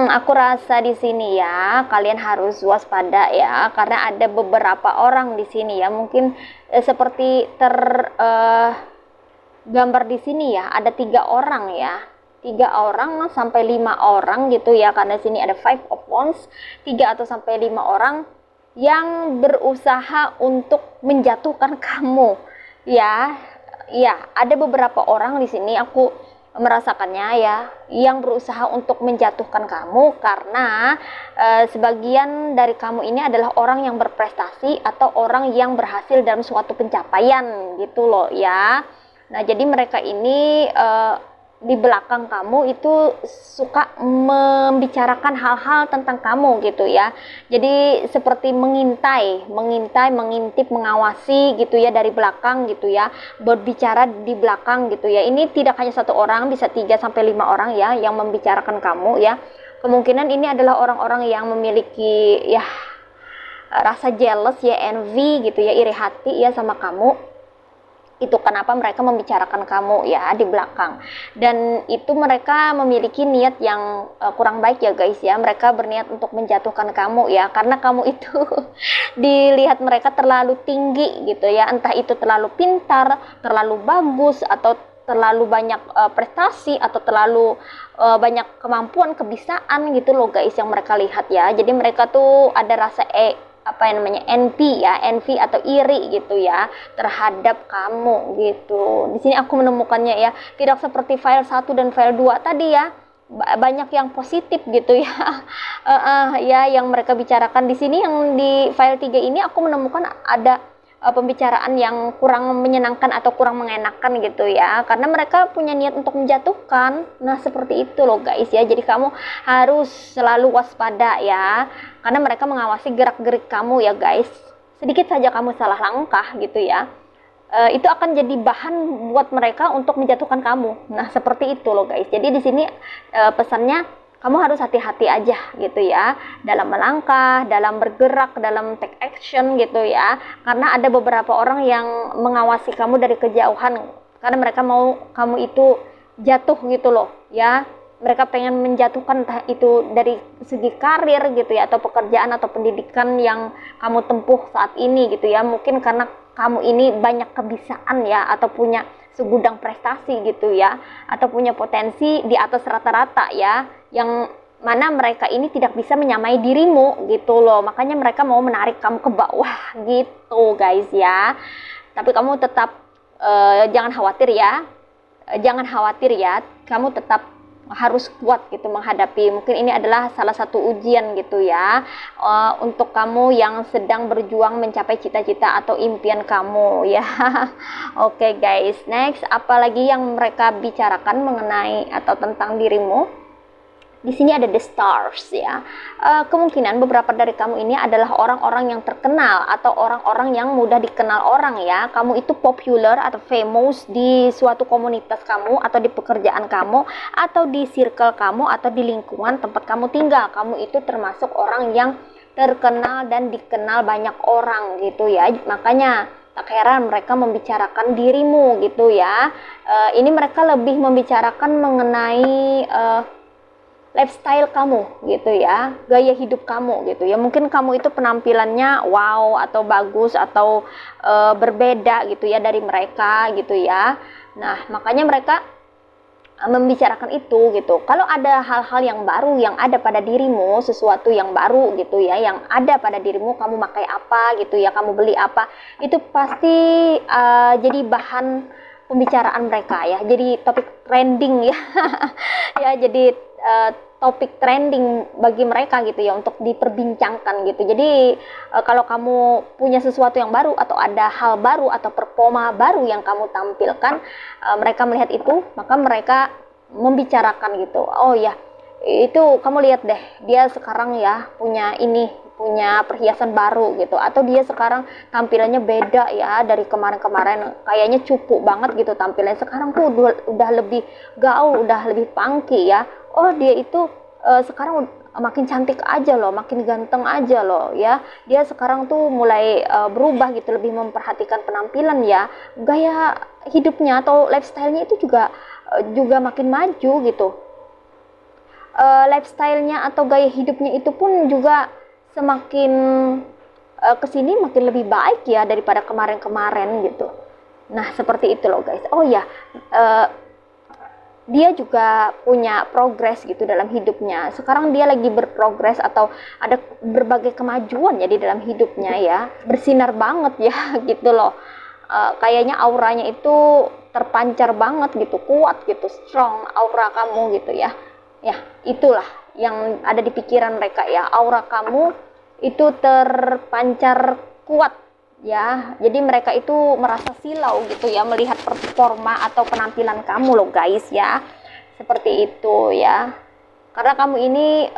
aku rasa di sini ya kalian harus waspada ya, karena ada beberapa orang di sini ya, mungkin seperti gambar di sini ya, ada 3 orang ya, 3 orang sampai 5 orang gitu ya, karena sini ada Five of Wands, 3 atau sampai 5 orang yang berusaha untuk menjatuhkan kamu ya. Ya, ada beberapa orang di sini aku merasakannya ya, yang berusaha untuk menjatuhkan kamu karena sebagian dari kamu ini adalah orang yang berprestasi atau orang yang berhasil dalam suatu pencapaian gitu loh ya. Nah, jadi mereka ini di belakang kamu itu suka membicarakan hal-hal tentang kamu gitu ya. Jadi seperti mengintai, mengintip, mengawasi gitu ya dari belakang gitu ya, berbicara di belakang gitu ya. Ini tidak hanya 1 orang, bisa 3 sampai 5 orang ya yang membicarakan kamu ya. Kemungkinan ini adalah orang-orang yang memiliki ya rasa jealous ya, envy gitu ya, iri hati ya sama kamu. Itu kenapa mereka membicarakan kamu ya di belakang, dan itu mereka memiliki niat yang kurang baik ya guys ya. Mereka berniat untuk menjatuhkan kamu ya, karena kamu itu dilihat mereka terlalu tinggi gitu ya, entah itu terlalu pintar, terlalu bagus, atau terlalu banyak prestasi atau terlalu banyak kemampuan, kebisaan gitu loh guys yang mereka lihat ya. Jadi mereka tuh ada rasa apa yang namanya envy ya, envy atau iri gitu ya terhadap kamu gitu. Di sini aku menemukannya ya, tidak seperti file 1 dan file 2 tadi ya. Banyak yang positif gitu ya. Ya yang mereka bicarakan di sini. Yang di file 3 ini aku menemukan ada pembicaraan yang kurang menyenangkan atau kurang mengenakan gitu ya, karena mereka punya niat untuk menjatuhkan. Nah seperti itu loh guys ya, jadi kamu harus selalu waspada ya, karena mereka mengawasi gerak-gerik kamu ya guys. Sedikit saja kamu salah langkah gitu ya, itu akan jadi bahan buat mereka untuk menjatuhkan kamu. Nah seperti itu loh guys. Jadi di sini pesannya kamu harus hati-hati aja gitu ya dalam melangkah, dalam bergerak, dalam take action gitu ya, karena ada beberapa orang yang mengawasi kamu dari kejauhan karena mereka mau kamu itu jatuh gitu loh ya. Mereka pengen menjatuhkan entah itu dari segi karir gitu ya, atau pekerjaan atau pendidikan yang kamu tempuh saat ini gitu ya. Mungkin karena kamu ini banyak kebisaan ya, atau punya segudang prestasi gitu ya, atau punya potensi di atas rata-rata ya, yang mana mereka ini tidak bisa menyamai dirimu gitu loh. Makanya mereka mau menarik kamu ke bawah gitu guys ya. Tapi kamu tetap jangan khawatir ya. Jangan khawatir ya, kamu tetap harus kuat gitu menghadapi. Mungkin ini adalah salah satu ujian gitu ya, untuk kamu yang sedang berjuang mencapai cita-cita atau impian kamu ya. Oke guys, next apalagi yang mereka bicarakan mengenai atau tentang dirimu. Di sini ada the stars ya. Kemungkinan beberapa dari kamu ini adalah orang-orang yang terkenal atau orang-orang yang mudah dikenal orang ya. Kamu itu popular atau famous di suatu komunitas kamu, atau di pekerjaan kamu, atau di circle kamu, atau di lingkungan tempat kamu tinggal. Kamu itu termasuk orang yang terkenal dan dikenal banyak orang gitu ya. Makanya tak heran mereka membicarakan dirimu gitu ya. Ini mereka lebih membicarakan mengenai lifestyle kamu gitu ya, gaya hidup kamu gitu ya. Mungkin kamu itu penampilannya wow atau bagus atau berbeda gitu ya dari mereka gitu ya. Nah makanya mereka membicarakan itu gitu. Kalau ada hal-hal yang baru yang ada pada dirimu, sesuatu yang baru gitu ya, yang ada pada dirimu, kamu pakai apa gitu ya, kamu beli apa, itu pasti jadi bahan pembicaraan mereka ya, jadi topik trending ya. Ya jadi topik trending bagi mereka gitu ya, untuk diperbincangkan gitu. Jadi kalau kamu punya sesuatu yang baru, atau ada hal baru atau performa baru yang kamu tampilkan, mereka melihat itu, maka mereka membicarakan gitu. Oh ya, itu kamu lihat deh, dia sekarang ya punya ini, punya perhiasan baru gitu, atau dia sekarang tampilannya beda ya dari kemarin-kemarin, kayaknya cupu banget gitu tampilannya, sekarang tuh udah lebih gaul, udah lebih punky ya. Oh dia itu sekarang makin cantik aja loh, makin ganteng aja loh ya, dia sekarang tuh mulai berubah gitu, lebih memperhatikan penampilan ya, gaya hidupnya atau lifestyle-nya itu juga makin maju gitu. Lifestyle-nya atau gaya hidupnya itu pun juga semakin kesini makin lebih baik ya daripada kemarin-kemarin gitu. Nah seperti itu loh guys. Oh ya, dia juga punya progres gitu dalam hidupnya. Sekarang dia lagi berprogres atau ada berbagai kemajuan ya di dalam hidupnya ya. Bersinar banget ya gitu loh. Kayaknya auranya itu terpancar banget gitu, kuat gitu, strong aura kamu gitu ya. Ya, itulah yang ada di pikiran mereka ya. Aura kamu itu terpancar kuat ya. Jadi mereka itu merasa silau gitu ya melihat performa atau penampilan kamu loh guys ya. Seperti itu ya. Karena kamu ini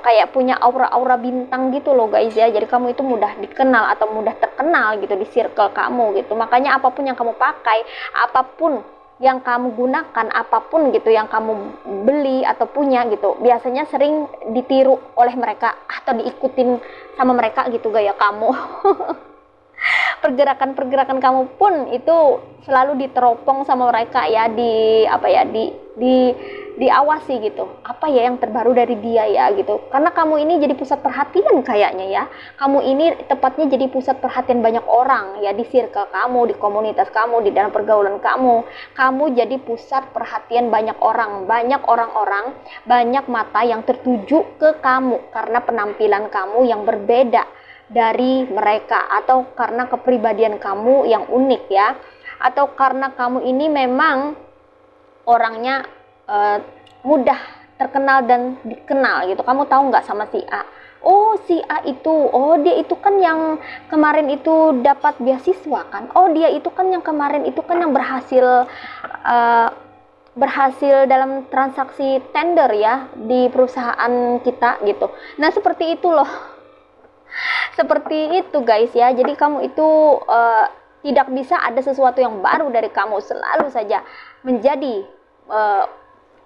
kayak punya aura-aura bintang gitu loh guys ya. Jadi kamu itu mudah dikenal atau mudah terkenal gitu di circle kamu gitu. Makanya apapun yang kamu pakai, apapun yang kamu gunakan, apapun gitu yang kamu beli atau punya gitu, biasanya sering ditiru oleh mereka atau diikutin sama mereka gitu gaya kamu. Pergerakan-pergerakan kamu pun itu selalu diteropong sama mereka ya, di apa ya, diawasi gitu. Apa ya yang terbaru dari dia ya gitu. Karena kamu ini jadi pusat perhatian kayaknya ya. Kamu ini tepatnya jadi pusat perhatian banyak orang ya, di circle kamu, di komunitas kamu, di dalam pergaulan kamu. Kamu jadi pusat perhatian banyak orang, banyak orang-orang, banyak mata yang tertuju ke kamu karena penampilan kamu yang berbeda dari mereka, atau karena kepribadian kamu yang unik ya, atau karena kamu ini memang orangnya mudah terkenal dan dikenal gitu. Kamu tahu nggak sama si A? Oh, si A itu, oh dia itu kan yang kemarin itu dapat beasiswa kan? Oh, dia itu kan yang kemarin itu kan yang berhasil dalam transaksi tender ya di perusahaan kita gitu. Nah, seperti itu loh. Seperti itu guys ya. Jadi kamu itu tidak bisa ada sesuatu yang baru dari kamu, selalu saja menjadi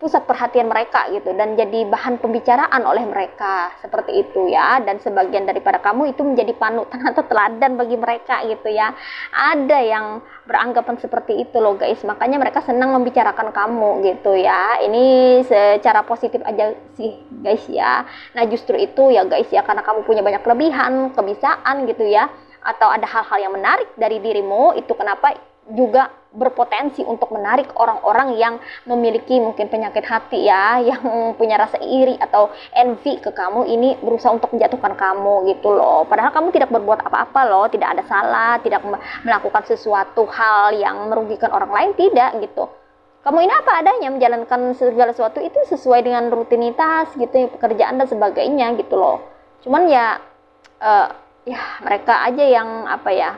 pusat perhatian mereka gitu, dan jadi bahan pembicaraan oleh mereka, seperti itu ya. Dan sebagian daripada kamu itu menjadi panutan atau teladan bagi mereka gitu ya. Ada yang beranggapan seperti itu loh guys, makanya mereka senang membicarakan kamu gitu ya. Ini secara positif aja sih guys ya. Nah justru itu ya guys ya, karena kamu punya banyak kelebihan, kebisaan gitu ya, atau ada hal-hal yang menarik dari dirimu, itu kenapa juga berpotensi untuk menarik orang-orang yang memiliki mungkin penyakit hati ya, yang punya rasa iri atau envy ke kamu, ini berusaha untuk menjatuhkan kamu gitu loh. Padahal kamu tidak berbuat apa-apa loh, tidak ada salah, tidak melakukan sesuatu hal yang merugikan orang lain, tidak gitu. Kamu ini apa adanya, menjalankan segala sesuatu itu sesuai dengan rutinitas gitu, pekerjaan dan sebagainya gitu loh. Cuman ya ya mereka aja yang apa ya,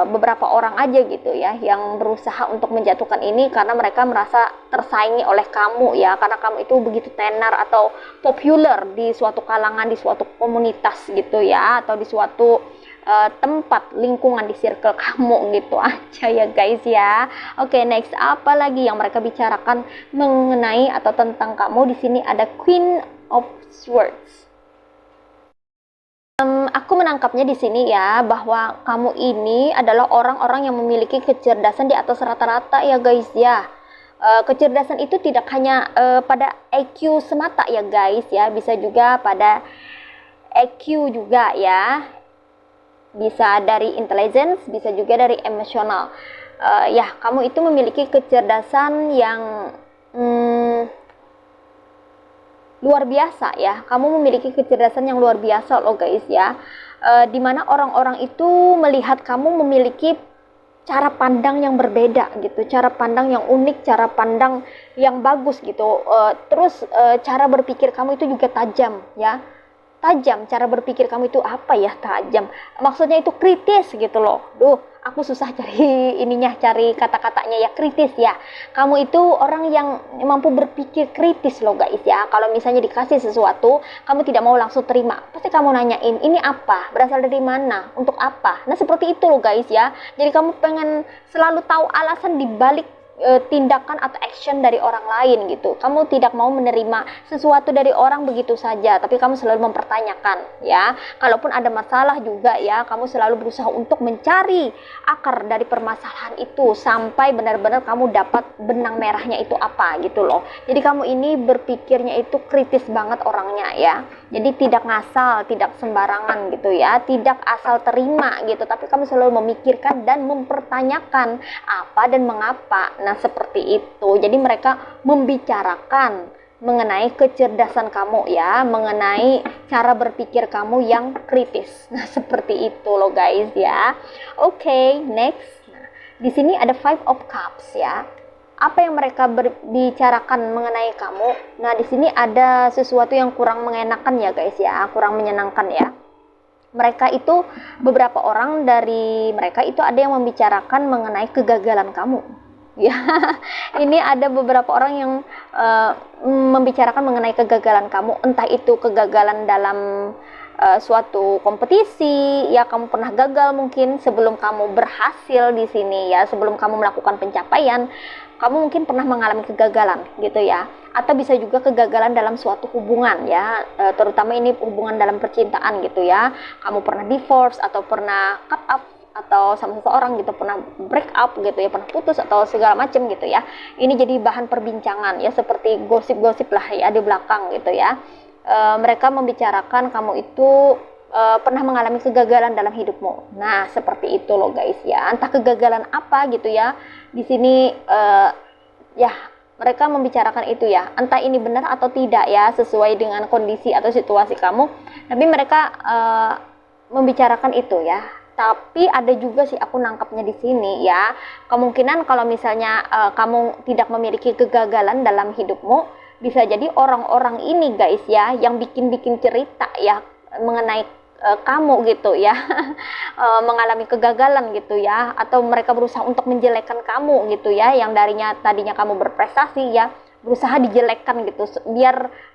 beberapa orang aja gitu ya yang berusaha untuk menjatuhkan ini karena mereka merasa tersaingi oleh kamu ya, karena kamu itu begitu tenar atau populer di suatu kalangan, di suatu komunitas gitu ya, atau di suatu tempat lingkungan di circle kamu gitu aja ya guys ya. Oke, next, apa lagi yang mereka bicarakan mengenai atau tentang kamu? Di sini ada Queen of Swords. Aku menangkapnya di sini ya, bahwa kamu ini adalah orang-orang yang memiliki kecerdasan di atas rata-rata ya guys ya. Kecerdasan itu tidak hanya pada IQ semata ya guys ya, bisa juga pada EQ juga ya. Bisa dari intelligence, bisa juga dari emosional. Ya, kamu itu memiliki kecerdasan yang luar biasa ya. Kamu memiliki kecerdasan yang luar biasa loh guys ya. Dimana orang-orang itu melihat kamu memiliki cara pandang yang berbeda gitu, cara pandang yang unik, cara pandang yang bagus gitu. Terus cara berpikir kamu itu juga tajam ya. Tajam, cara berpikir kamu itu apa ya, tajam. Maksudnya itu kritis gitu loh. Duh, aku susah cari ininya, cari kata-katanya ya, kritis ya. Kamu itu orang yang mampu berpikir kritis loh guys ya. Kalau misalnya dikasih sesuatu, kamu tidak mau langsung terima. Pasti kamu nanyain, ini apa? Berasal dari mana? Untuk apa? Nah, seperti itu loh guys ya. Jadi kamu pengen selalu tahu alasan dibalik tindakan atau action dari orang lain gitu. Kamu tidak mau menerima sesuatu dari orang begitu saja, tapi kamu selalu mempertanyakan ya. Kalaupun ada masalah juga ya, kamu selalu berusaha untuk mencari akar dari permasalahan itu sampai benar-benar kamu dapat benang merahnya itu apa gitu loh. Jadi kamu ini berpikirnya itu kritis banget orangnya ya. Jadi tidak ngasal, tidak sembarangan gitu ya, tidak asal terima gitu, tapi kamu selalu memikirkan dan mempertanyakan apa dan mengapa. Nah, seperti itu. Jadi mereka membicarakan mengenai kecerdasan kamu ya, mengenai cara berpikir kamu yang kritis. Nah, seperti itu loh guys ya. Oke, next. Nah, di sini ada Five of Cups ya. Apa yang mereka bicarakan mengenai kamu? Nah, di sini ada sesuatu yang kurang mengenakan ya guys ya, kurang menyenangkan ya. Mereka itu, beberapa orang dari mereka itu ada yang membicarakan mengenai kegagalan kamu. Ya, ini ada beberapa orang yang membicarakan mengenai kegagalan kamu, entah itu kegagalan dalam suatu kompetisi, ya kamu pernah gagal mungkin sebelum kamu berhasil di sini ya, sebelum kamu melakukan pencapaian, kamu mungkin pernah mengalami kegagalan gitu ya, atau bisa juga kegagalan dalam suatu hubungan ya, terutama ini hubungan dalam percintaan gitu ya, kamu pernah divorce atau pernah cut off atau sama seseorang gitu, pernah break up gitu ya, pernah putus atau segala macam gitu ya. Ini jadi bahan perbincangan ya, seperti gosip-gosip lah ya di belakang gitu ya. Mereka membicarakan kamu itu pernah mengalami kegagalan dalam hidupmu. Nah, seperti itu loh guys ya. Entah kegagalan apa gitu ya. Di sini ya mereka membicarakan itu ya. Entah ini benar atau tidak ya, sesuai dengan kondisi atau situasi kamu. Tapi mereka membicarakan itu ya. Tapi ada juga sih aku nangkapnya di sini ya. Kemungkinan kalau misalnya kamu tidak memiliki kegagalan dalam hidupmu, bisa jadi orang-orang ini guys ya yang bikin-bikin cerita ya mengenai kamu gitu ya. Mengalami kegagalan gitu ya, atau mereka berusaha untuk menjelekkan kamu gitu ya, yang tadinya kamu berprestasi ya, berusaha dijelekkan gitu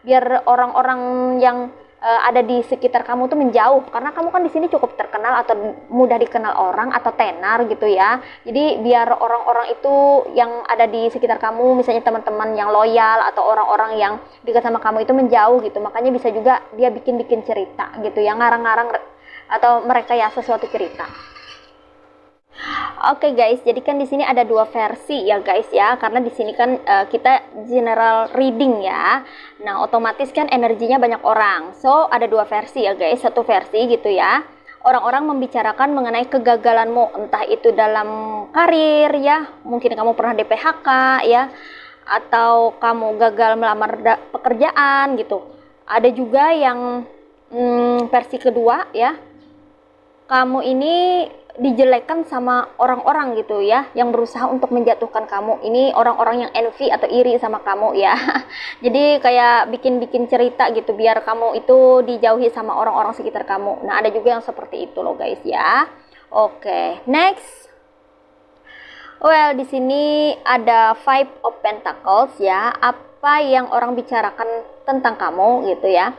biar orang-orang yang ada di sekitar kamu tuh menjauh, karena kamu kan di sini cukup terkenal atau mudah dikenal orang atau tenar gitu ya. Jadi biar orang-orang itu yang ada di sekitar kamu, misalnya teman-teman yang loyal atau orang-orang yang dekat sama kamu itu menjauh gitu. Makanya bisa juga dia bikin-bikin cerita gitu ya, ngarang-ngarang atau merekayasa suatu cerita. Oke guys, jadi kan di sini ada dua versi ya guys ya, karena di sini kan kita general reading ya. Nah, otomatis kan energinya banyak orang. So, ada dua versi ya guys. Satu versi gitu ya. Orang-orang membicarakan mengenai kegagalanmu, entah itu dalam karir ya, mungkin kamu pernah di PHK ya, atau kamu gagal melamar pekerjaan gitu. Ada juga yang versi kedua ya, kamu ini dijelekkan sama orang-orang gitu ya, yang berusaha untuk menjatuhkan kamu. Ini orang-orang yang envy atau iri sama kamu ya. Jadi kayak bikin-bikin cerita gitu biar kamu itu dijauhi sama orang-orang sekitar kamu. Nah, ada juga yang seperti itu loh guys ya. Oke, next. Well, di sini ada Five of Pentacles ya. Apa yang orang bicarakan tentang kamu gitu ya.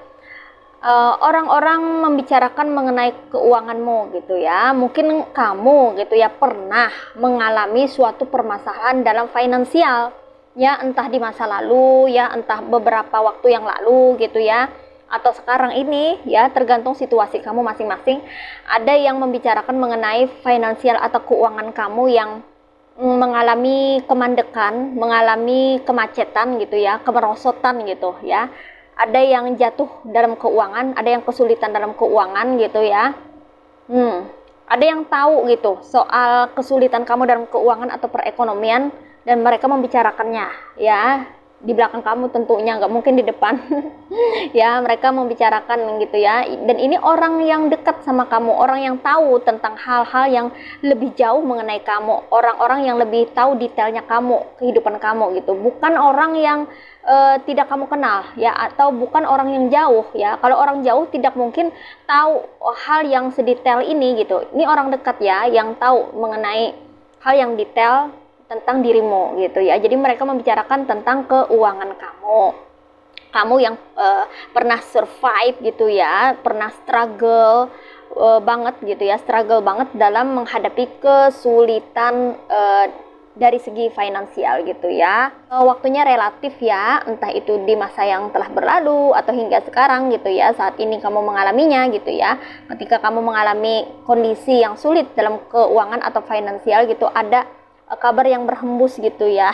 Orang-orang membicarakan mengenai keuanganmu gitu ya. Mungkin kamu gitu ya pernah mengalami suatu permasalahan dalam finansial ya, entah di masa lalu ya, entah beberapa waktu yang lalu gitu ya, atau sekarang ini ya, tergantung situasi kamu masing-masing. Ada yang membicarakan mengenai finansial atau keuangan kamu yang mengalami kemandekan, mengalami kemacetan gitu ya, kemerosotan gitu ya. Ada yang jatuh dalam keuangan, ada yang kesulitan dalam keuangan gitu ya. Ada yang tahu gitu soal kesulitan kamu dalam keuangan atau perekonomian, dan mereka membicarakannya ya di belakang kamu tentunya, nggak mungkin di depan. Ya, mereka membicarakan gitu ya. Dan ini orang yang dekat sama kamu, orang yang tahu tentang hal-hal yang lebih jauh mengenai kamu, orang-orang yang lebih tahu detailnya kamu, kehidupan kamu gitu. Bukan orang yang tidak kamu kenal ya, atau bukan orang yang jauh ya. Kalau orang jauh tidak mungkin tahu hal yang sedetail ini gitu. Ini orang dekat ya yang tahu mengenai hal yang detail tentang dirimu gitu ya. Jadi mereka membicarakan tentang keuangan kamu yang pernah survive gitu ya, pernah struggle banget gitu ya, struggle banget dalam menghadapi kesulitan dari segi finansial gitu ya. Waktunya relatif ya, entah itu di masa yang telah berlalu atau hingga sekarang gitu ya, saat ini kamu mengalaminya gitu ya. Ketika kamu mengalami kondisi yang sulit dalam keuangan atau finansial gitu, ada kabar yang berhembus gitu ya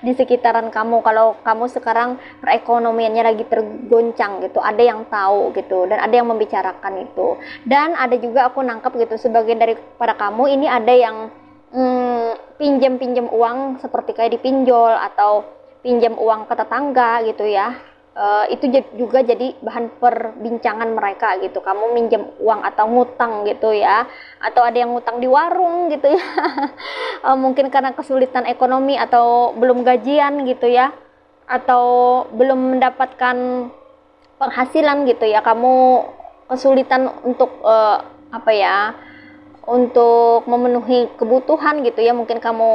di sekitaran kamu. Kalau kamu sekarang perekonomiannya lagi tergoncang gitu, ada yang tahu gitu, dan ada yang membicarakan itu. Dan ada juga aku nangkap gitu, sebagian daripada kamu ini ada yang pinjam uang, seperti kayak dipinjol atau pinjam uang ke tetangga gitu ya. Itu juga jadi bahan perbincangan mereka gitu. Kamu minjem uang atau ngutang gitu ya, atau ada yang ngutang di warung gitu ya. Mungkin karena kesulitan ekonomi atau belum gajian gitu ya, atau belum mendapatkan penghasilan gitu ya. Kamu kesulitan untuk untuk memenuhi kebutuhan gitu ya. Mungkin kamu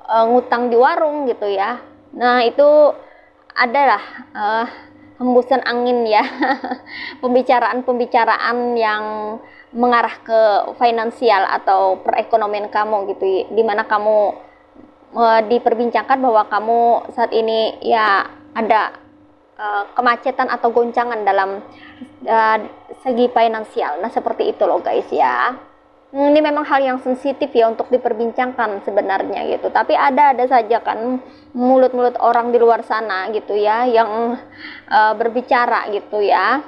ngutang di warung gitu ya. Nah, itu adalah hembusan angin ya. Pembicaraan yang mengarah ke finansial atau perekonomian kamu gitu, dimana kamu diperbincangkan bahwa kamu saat ini ya ada kemacetan atau goncangan dalam segi finansial. Nah, seperti itu loh guys ya. Ini memang hal yang sensitif ya untuk diperbincangkan sebenarnya gitu. Tapi ada saja kan mulut-mulut orang di luar sana gitu ya yang berbicara gitu ya.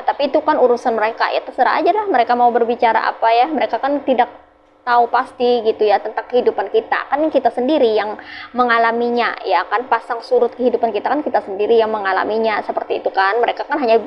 Tapi itu kan urusan mereka ya, terserah aja lah mereka mau berbicara apa ya. Mereka kan tidak tahu pasti gitu ya tentang kehidupan kita, kan kita sendiri yang mengalaminya ya kan, pasang surut kehidupan kita kan kita sendiri yang mengalaminya, seperti itu kan. Mereka kan hanya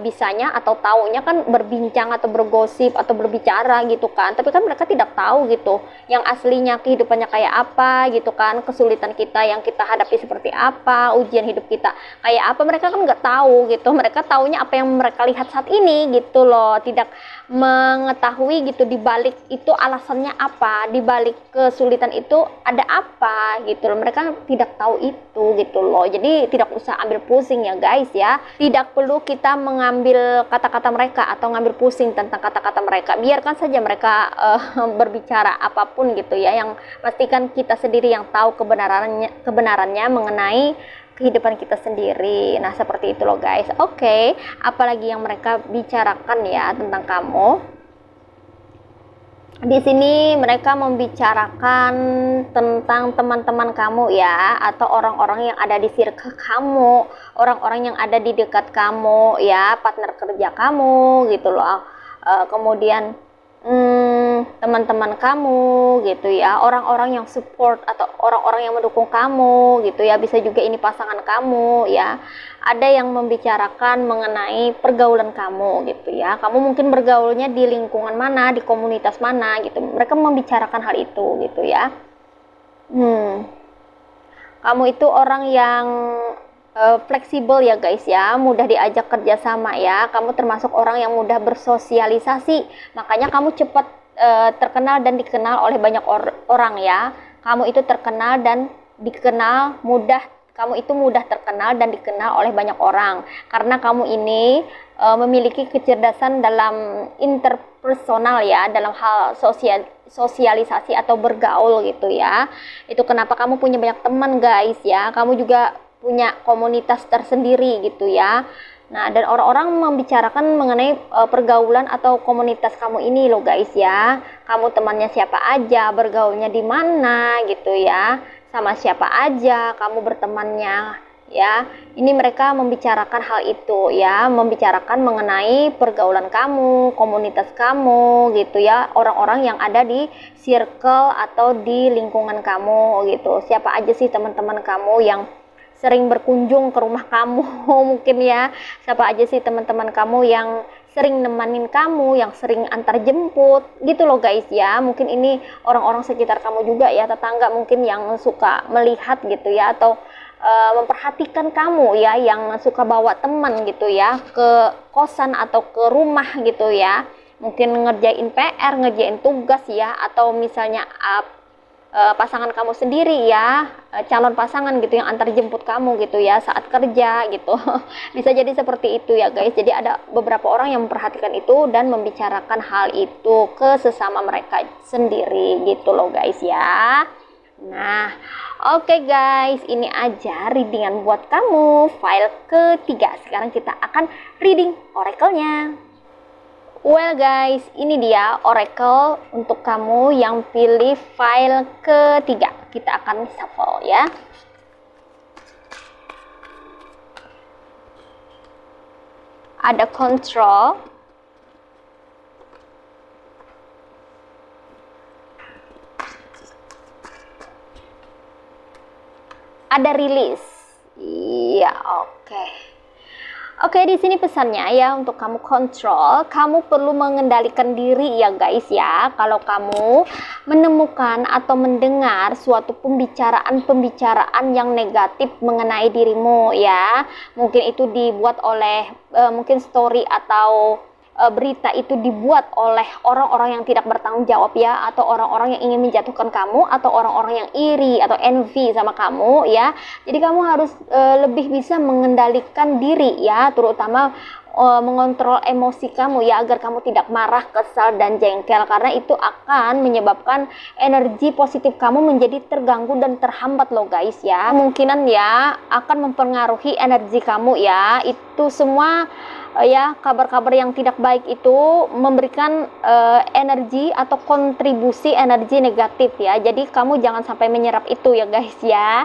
bisanya atau taunya kan berbincang atau bergosip atau berbicara gitu kan, tapi kan mereka tidak tahu gitu yang aslinya kehidupannya kayak apa gitu kan, kesulitan kita yang kita hadapi seperti apa, ujian hidup kita kayak apa, mereka kan nggak tahu gitu. Mereka taunya apa yang mereka lihat saat ini gitu loh, tidak mengetahui gitu di balik itu alasannya apa, di balik kesulitan itu ada apa gitu loh. Mereka tidak tahu itu gitu loh. Jadi tidak usah ambil pusing ya guys ya. Tidak perlu kita mengambil kata-kata mereka atau ngambil pusing tentang kata-kata mereka. Biarkan saja mereka berbicara apapun gitu ya. Yang pastikan kita sendiri yang tahu kebenarannya mengenai kehidupan kita sendiri. Nah, seperti itu loh guys. Oke, apalagi yang mereka bicarakan ya tentang kamu. Di sini mereka membicarakan tentang teman-teman kamu ya, atau orang-orang yang ada di circle kamu, orang-orang yang ada di dekat kamu ya, partner kerja kamu gitu loh. Kemudian teman-teman kamu gitu ya, orang-orang yang support atau orang-orang yang mendukung kamu gitu ya, bisa juga ini pasangan kamu ya. Ada yang membicarakan mengenai pergaulan kamu gitu ya, kamu mungkin bergaulnya di lingkungan mana, di komunitas mana gitu, mereka membicarakan hal itu gitu ya. Kamu itu orang yang fleksibel ya guys ya, mudah diajak kerjasama ya. Kamu termasuk orang yang mudah bersosialisasi, makanya kamu cepat terkenal dan dikenal oleh banyak orang ya. Kamu itu terkenal dan dikenal mudah, kamu itu mudah terkenal dan dikenal oleh banyak orang karena kamu ini memiliki kecerdasan dalam interpersonal ya, dalam hal sosialisasi atau bergaul gitu ya. Itu kenapa kamu punya banyak teman guys ya. Kamu juga punya komunitas tersendiri gitu ya. Nah, dan orang-orang membicarakan mengenai pergaulan atau komunitas kamu ini loh guys ya. Kamu temannya siapa aja, bergaulnya di mana gitu ya, sama siapa aja kamu bertemannya ya. Ini mereka membicarakan hal itu ya, membicarakan mengenai pergaulan kamu, komunitas kamu gitu ya, orang-orang yang ada di circle atau di lingkungan kamu gitu. Siapa aja sih teman-teman kamu yang sering berkunjung ke rumah kamu mungkin ya, siapa aja sih teman-teman kamu yang sering nemenin kamu, yang sering antar jemput gitu loh guys ya. Mungkin ini orang-orang sekitar kamu juga ya, tetangga mungkin yang suka melihat gitu ya, atau memperhatikan kamu ya, yang suka bawa teman gitu ya ke kosan atau ke rumah gitu ya, mungkin ngerjain PR, ngerjain tugas ya, atau misalnya pasangan kamu sendiri ya, calon pasangan gitu yang antar jemput kamu gitu ya saat kerja gitu. Bisa jadi seperti itu ya guys. Jadi ada beberapa orang yang memperhatikan itu dan membicarakan hal itu ke sesama mereka sendiri gitu loh guys ya. Nah, oke guys, ini aja readingan buat kamu, file ketiga. Sekarang kita akan reading oracle-nya. Well guys, ini dia oracle untuk kamu yang pilih file ketiga. Kita akan shuffle ya. Ada control, ada release. Iya, oke. Oke, di sini pesannya ya, untuk kamu kontrol, kamu perlu mengendalikan diri ya guys ya. Kalau kamu menemukan atau mendengar suatu pembicaraan yang negatif mengenai dirimu ya, mungkin itu dibuat oleh mungkin story atau berita itu dibuat oleh orang-orang yang tidak bertanggung jawab ya, atau orang-orang yang ingin menjatuhkan kamu, atau orang-orang yang iri atau envy sama kamu ya. Jadi kamu harus lebih bisa mengendalikan diri ya, terutama mengontrol emosi kamu ya, agar kamu tidak marah, kesal, dan jengkel, karena itu akan menyebabkan energi positif kamu menjadi terganggu dan terhambat loh guys ya. Kemungkinan ya akan mempengaruhi energi kamu ya. Itu semua ya kabar-kabar yang tidak baik itu memberikan energi atau kontribusi energi negatif ya. Jadi kamu jangan sampai menyerap itu ya guys ya.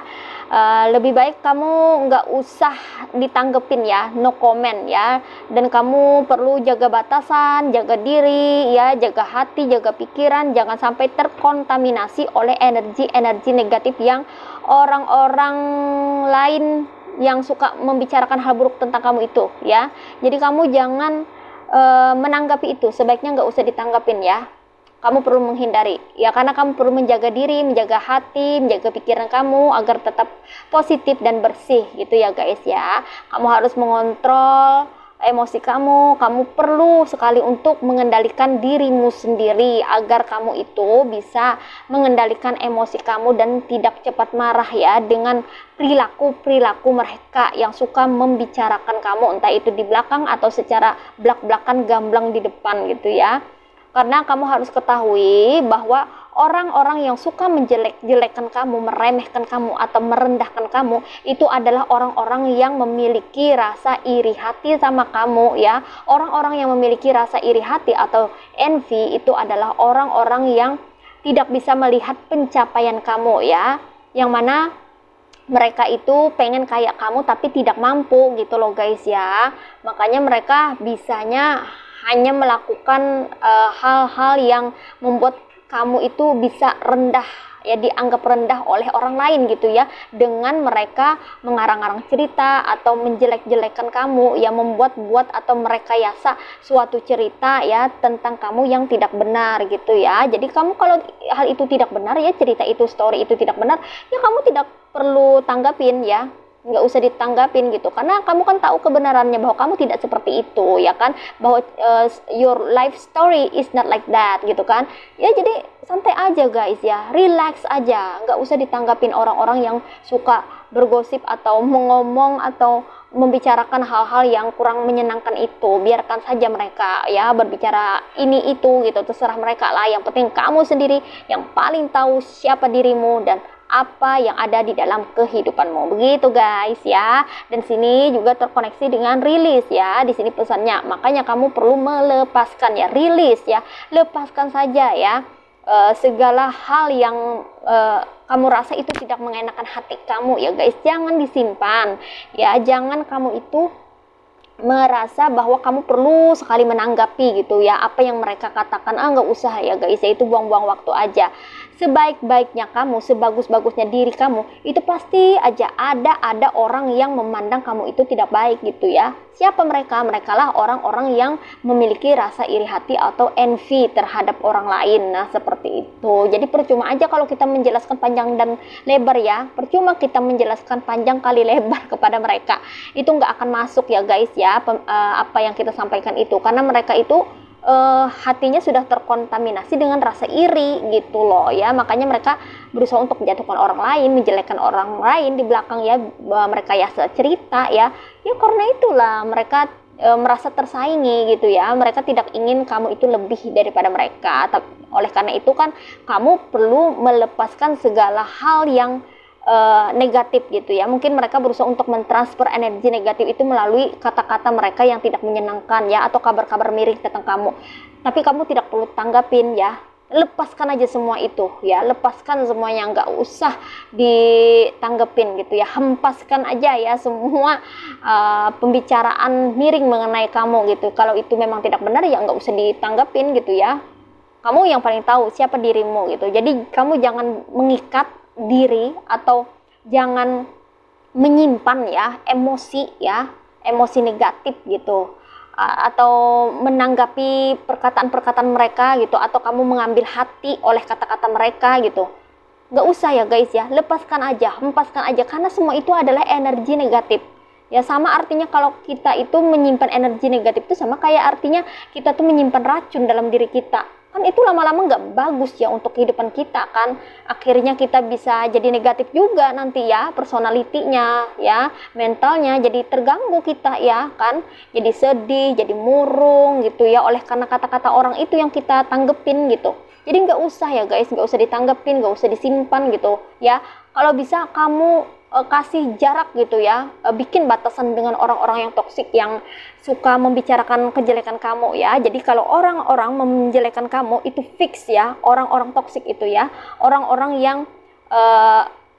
Lebih baik kamu nggak usah ditanggepin ya, no comment ya. Dan kamu perlu jaga batasan, jaga diri ya, jaga hati, jaga pikiran, jangan sampai terkontaminasi oleh energi-energi negatif yang orang-orang lain yang suka membicarakan hal buruk tentang kamu itu ya. Jadi kamu jangan menanggapi itu, sebaiknya nggak usah ditanggapin ya. Kamu perlu menghindari ya, karena kamu perlu menjaga diri, menjaga hati, menjaga pikiran kamu agar tetap positif dan bersih gitu ya guys ya. Kamu harus mengontrol emosi kamu perlu sekali untuk mengendalikan dirimu sendiri agar kamu itu bisa mengendalikan emosi kamu dan tidak cepat marah ya dengan perilaku-perilaku mereka yang suka membicarakan kamu, entah itu di belakang atau secara belak-belakan gamblang di depan gitu ya. Karena kamu harus ketahui bahwa orang-orang yang suka menjelek-jelekan kamu, meremehkan kamu, atau merendahkan kamu, itu adalah orang-orang yang memiliki rasa iri hati sama kamu ya. Orang-orang yang memiliki rasa iri hati atau envy itu adalah orang-orang yang tidak bisa melihat pencapaian kamu ya. Yang mana mereka itu pengen kayak kamu tapi tidak mampu gitu loh guys ya. Makanya mereka bisanya hanya melakukan hal-hal yang membuat kamu itu bisa rendah ya, dianggap rendah oleh orang lain gitu ya, dengan mereka mengarang-arang cerita atau menjelek-jelekan kamu ya, membuat-buat atau merekayasa suatu cerita ya tentang kamu yang tidak benar gitu ya. Jadi kamu kalau hal itu tidak benar ya, cerita itu, story itu tidak benar ya, kamu tidak perlu tanggapin ya, nggak usah ditanggapin gitu, karena kamu kan tahu kebenarannya bahwa kamu tidak seperti itu ya kan, bahwa your life story is not like that gitu kan ya. Jadi santai aja guys ya, relax aja, nggak usah ditanggapin orang-orang yang suka bergosip atau mengomong atau membicarakan hal-hal yang kurang menyenangkan itu. Biarkan saja mereka ya berbicara ini itu gitu, terserah mereka lah, yang penting kamu sendiri yang paling tahu siapa dirimu dan apa yang ada di dalam kehidupanmu, begitu guys ya. Dan sini juga terkoneksi dengan rilis ya, di sini pesannya, makanya kamu perlu melepaskan ya, rilis ya, lepaskan saja ya segala hal yang kamu rasa itu tidak mengenakan hati kamu ya guys, jangan disimpan ya, jangan kamu itu merasa bahwa kamu perlu sekali menanggapi gitu ya apa yang mereka katakan. Nggak usah ya guys ya, itu buang-buang waktu aja. Sebaik-baiknya kamu, sebagus-bagusnya diri kamu, itu pasti aja ada orang yang memandang kamu itu tidak baik gitu ya. Siapa mereka? Mereka lah orang-orang yang memiliki rasa iri hati atau envy terhadap orang lain. Nah seperti itu. Jadi percuma aja kalau kita menjelaskan panjang dan lebar ya, percuma kita menjelaskan panjang kali lebar kepada mereka, itu nggak akan masuk ya guys ya, apa yang kita sampaikan itu, karena mereka itu hatinya sudah terkontaminasi dengan rasa iri gitu loh ya. Makanya mereka berusaha untuk menjatuhkan orang lain, menjelekkan orang lain di belakang ya, mereka ya cerita ya karena itulah mereka merasa tersaingi gitu ya. Mereka tidak ingin kamu itu lebih daripada mereka. Oleh karena itu kan kamu perlu melepaskan segala hal yang negatif gitu ya. Mungkin mereka berusaha untuk mentransfer energi negatif itu melalui kata-kata mereka yang tidak menyenangkan ya, atau kabar-kabar miring tentang kamu. Tapi kamu tidak perlu tanggapin ya, lepaskan aja semua itu ya, lepaskan semuanya, nggak usah ditanggepin gitu ya, hempaskan aja ya semua pembicaraan miring mengenai kamu gitu. Kalau itu memang tidak benar ya nggak usah ditanggepin gitu ya. Kamu yang paling tahu siapa dirimu gitu. Jadi kamu jangan mengikat diri atau jangan menyimpan ya emosi negatif gitu, atau menanggapi perkataan-perkataan mereka gitu, atau kamu mengambil hati oleh kata-kata mereka gitu. Nggak usah ya guys ya, lepaskan aja, hempaskan aja, karena semua itu adalah energi negatif ya. Sama artinya kalau kita itu menyimpan energi negatif itu sama kayak artinya kita tuh menyimpan racun dalam diri kita. Kan itu lama-lama nggak bagus ya untuk kehidupan kita kan. Akhirnya kita bisa jadi negatif juga nanti ya, personalitinya ya, mentalnya jadi terganggu kita ya kan. Jadi sedih, jadi murung gitu ya, oleh karena kata-kata orang itu yang kita tanggepin gitu. Jadi nggak usah ya guys, nggak usah ditanggepin, nggak usah disimpan gitu ya. Kalau bisa kamu kasih jarak gitu ya, bikin batasan dengan orang-orang yang toksik yang suka membicarakan kejelekan kamu ya. Jadi kalau orang-orang menjelekan kamu itu fix ya, orang-orang toksik itu ya, orang-orang yang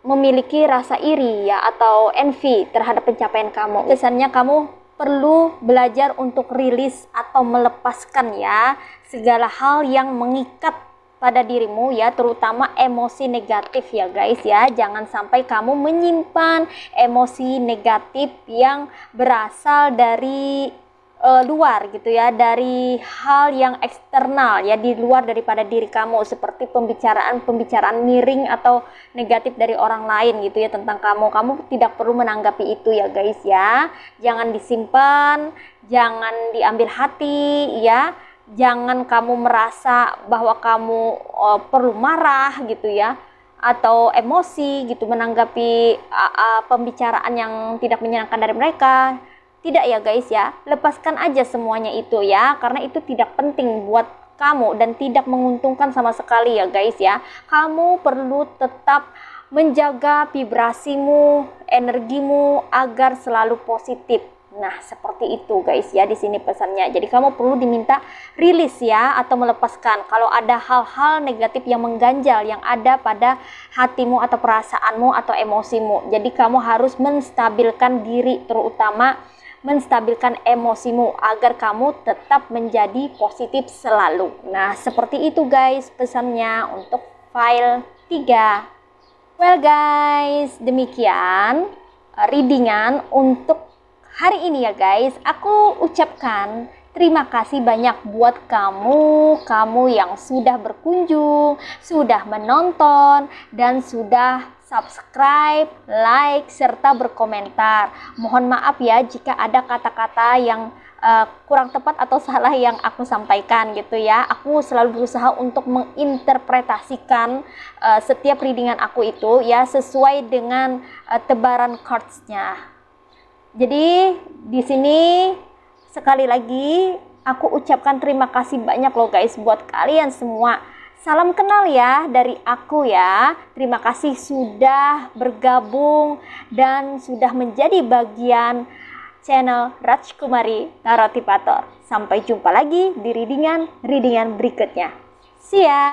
memiliki rasa iri ya atau envy terhadap pencapaian kamu. Biasanya kamu perlu belajar untuk rilis atau melepaskan ya segala hal yang mengikat pada dirimu ya, terutama emosi negatif ya guys ya. Jangan sampai kamu menyimpan emosi negatif yang berasal dari luar gitu ya, dari hal yang eksternal ya, di luar daripada diri kamu, seperti pembicaraan miring atau negatif dari orang lain gitu ya tentang kamu tidak perlu menanggapi itu ya guys ya. Jangan disimpan, jangan diambil hati ya, jangan kamu merasa bahwa kamu perlu marah gitu ya atau emosi gitu menanggapi pembicaraan yang tidak menyenangkan dari mereka. Tidak ya guys ya, lepaskan aja semuanya itu ya, karena itu tidak penting buat kamu dan tidak menguntungkan sama sekali ya guys ya. Kamu perlu tetap menjaga vibrasimu, energimu agar selalu positif. Nah, seperti itu guys ya di sini pesannya. Jadi kamu perlu diminta rilis ya atau melepaskan kalau ada hal-hal negatif yang mengganjal yang ada pada hatimu atau perasaanmu atau emosimu. Jadi kamu harus menstabilkan diri, terutama menstabilkan emosimu agar kamu tetap menjadi positif selalu. Nah, seperti itu guys pesannya untuk file 3. Well guys, demikian readingan untuk hari ini ya guys. Aku ucapkan terima kasih banyak buat kamu yang sudah berkunjung, sudah menonton, dan sudah subscribe, like, serta berkomentar. Mohon maaf ya jika ada kata-kata yang kurang tepat atau salah yang aku sampaikan gitu ya. Aku selalu berusaha untuk menginterpretasikan setiap readingan aku itu ya sesuai dengan tebaran cards-nya. Jadi di sini sekali lagi aku ucapkan terima kasih banyak loh guys buat kalian semua. Salam kenal ya dari aku ya. Terima kasih sudah bergabung dan sudah menjadi bagian channel Rajkumari Tarotipator. Sampai jumpa lagi di readingan berikutnya. See ya.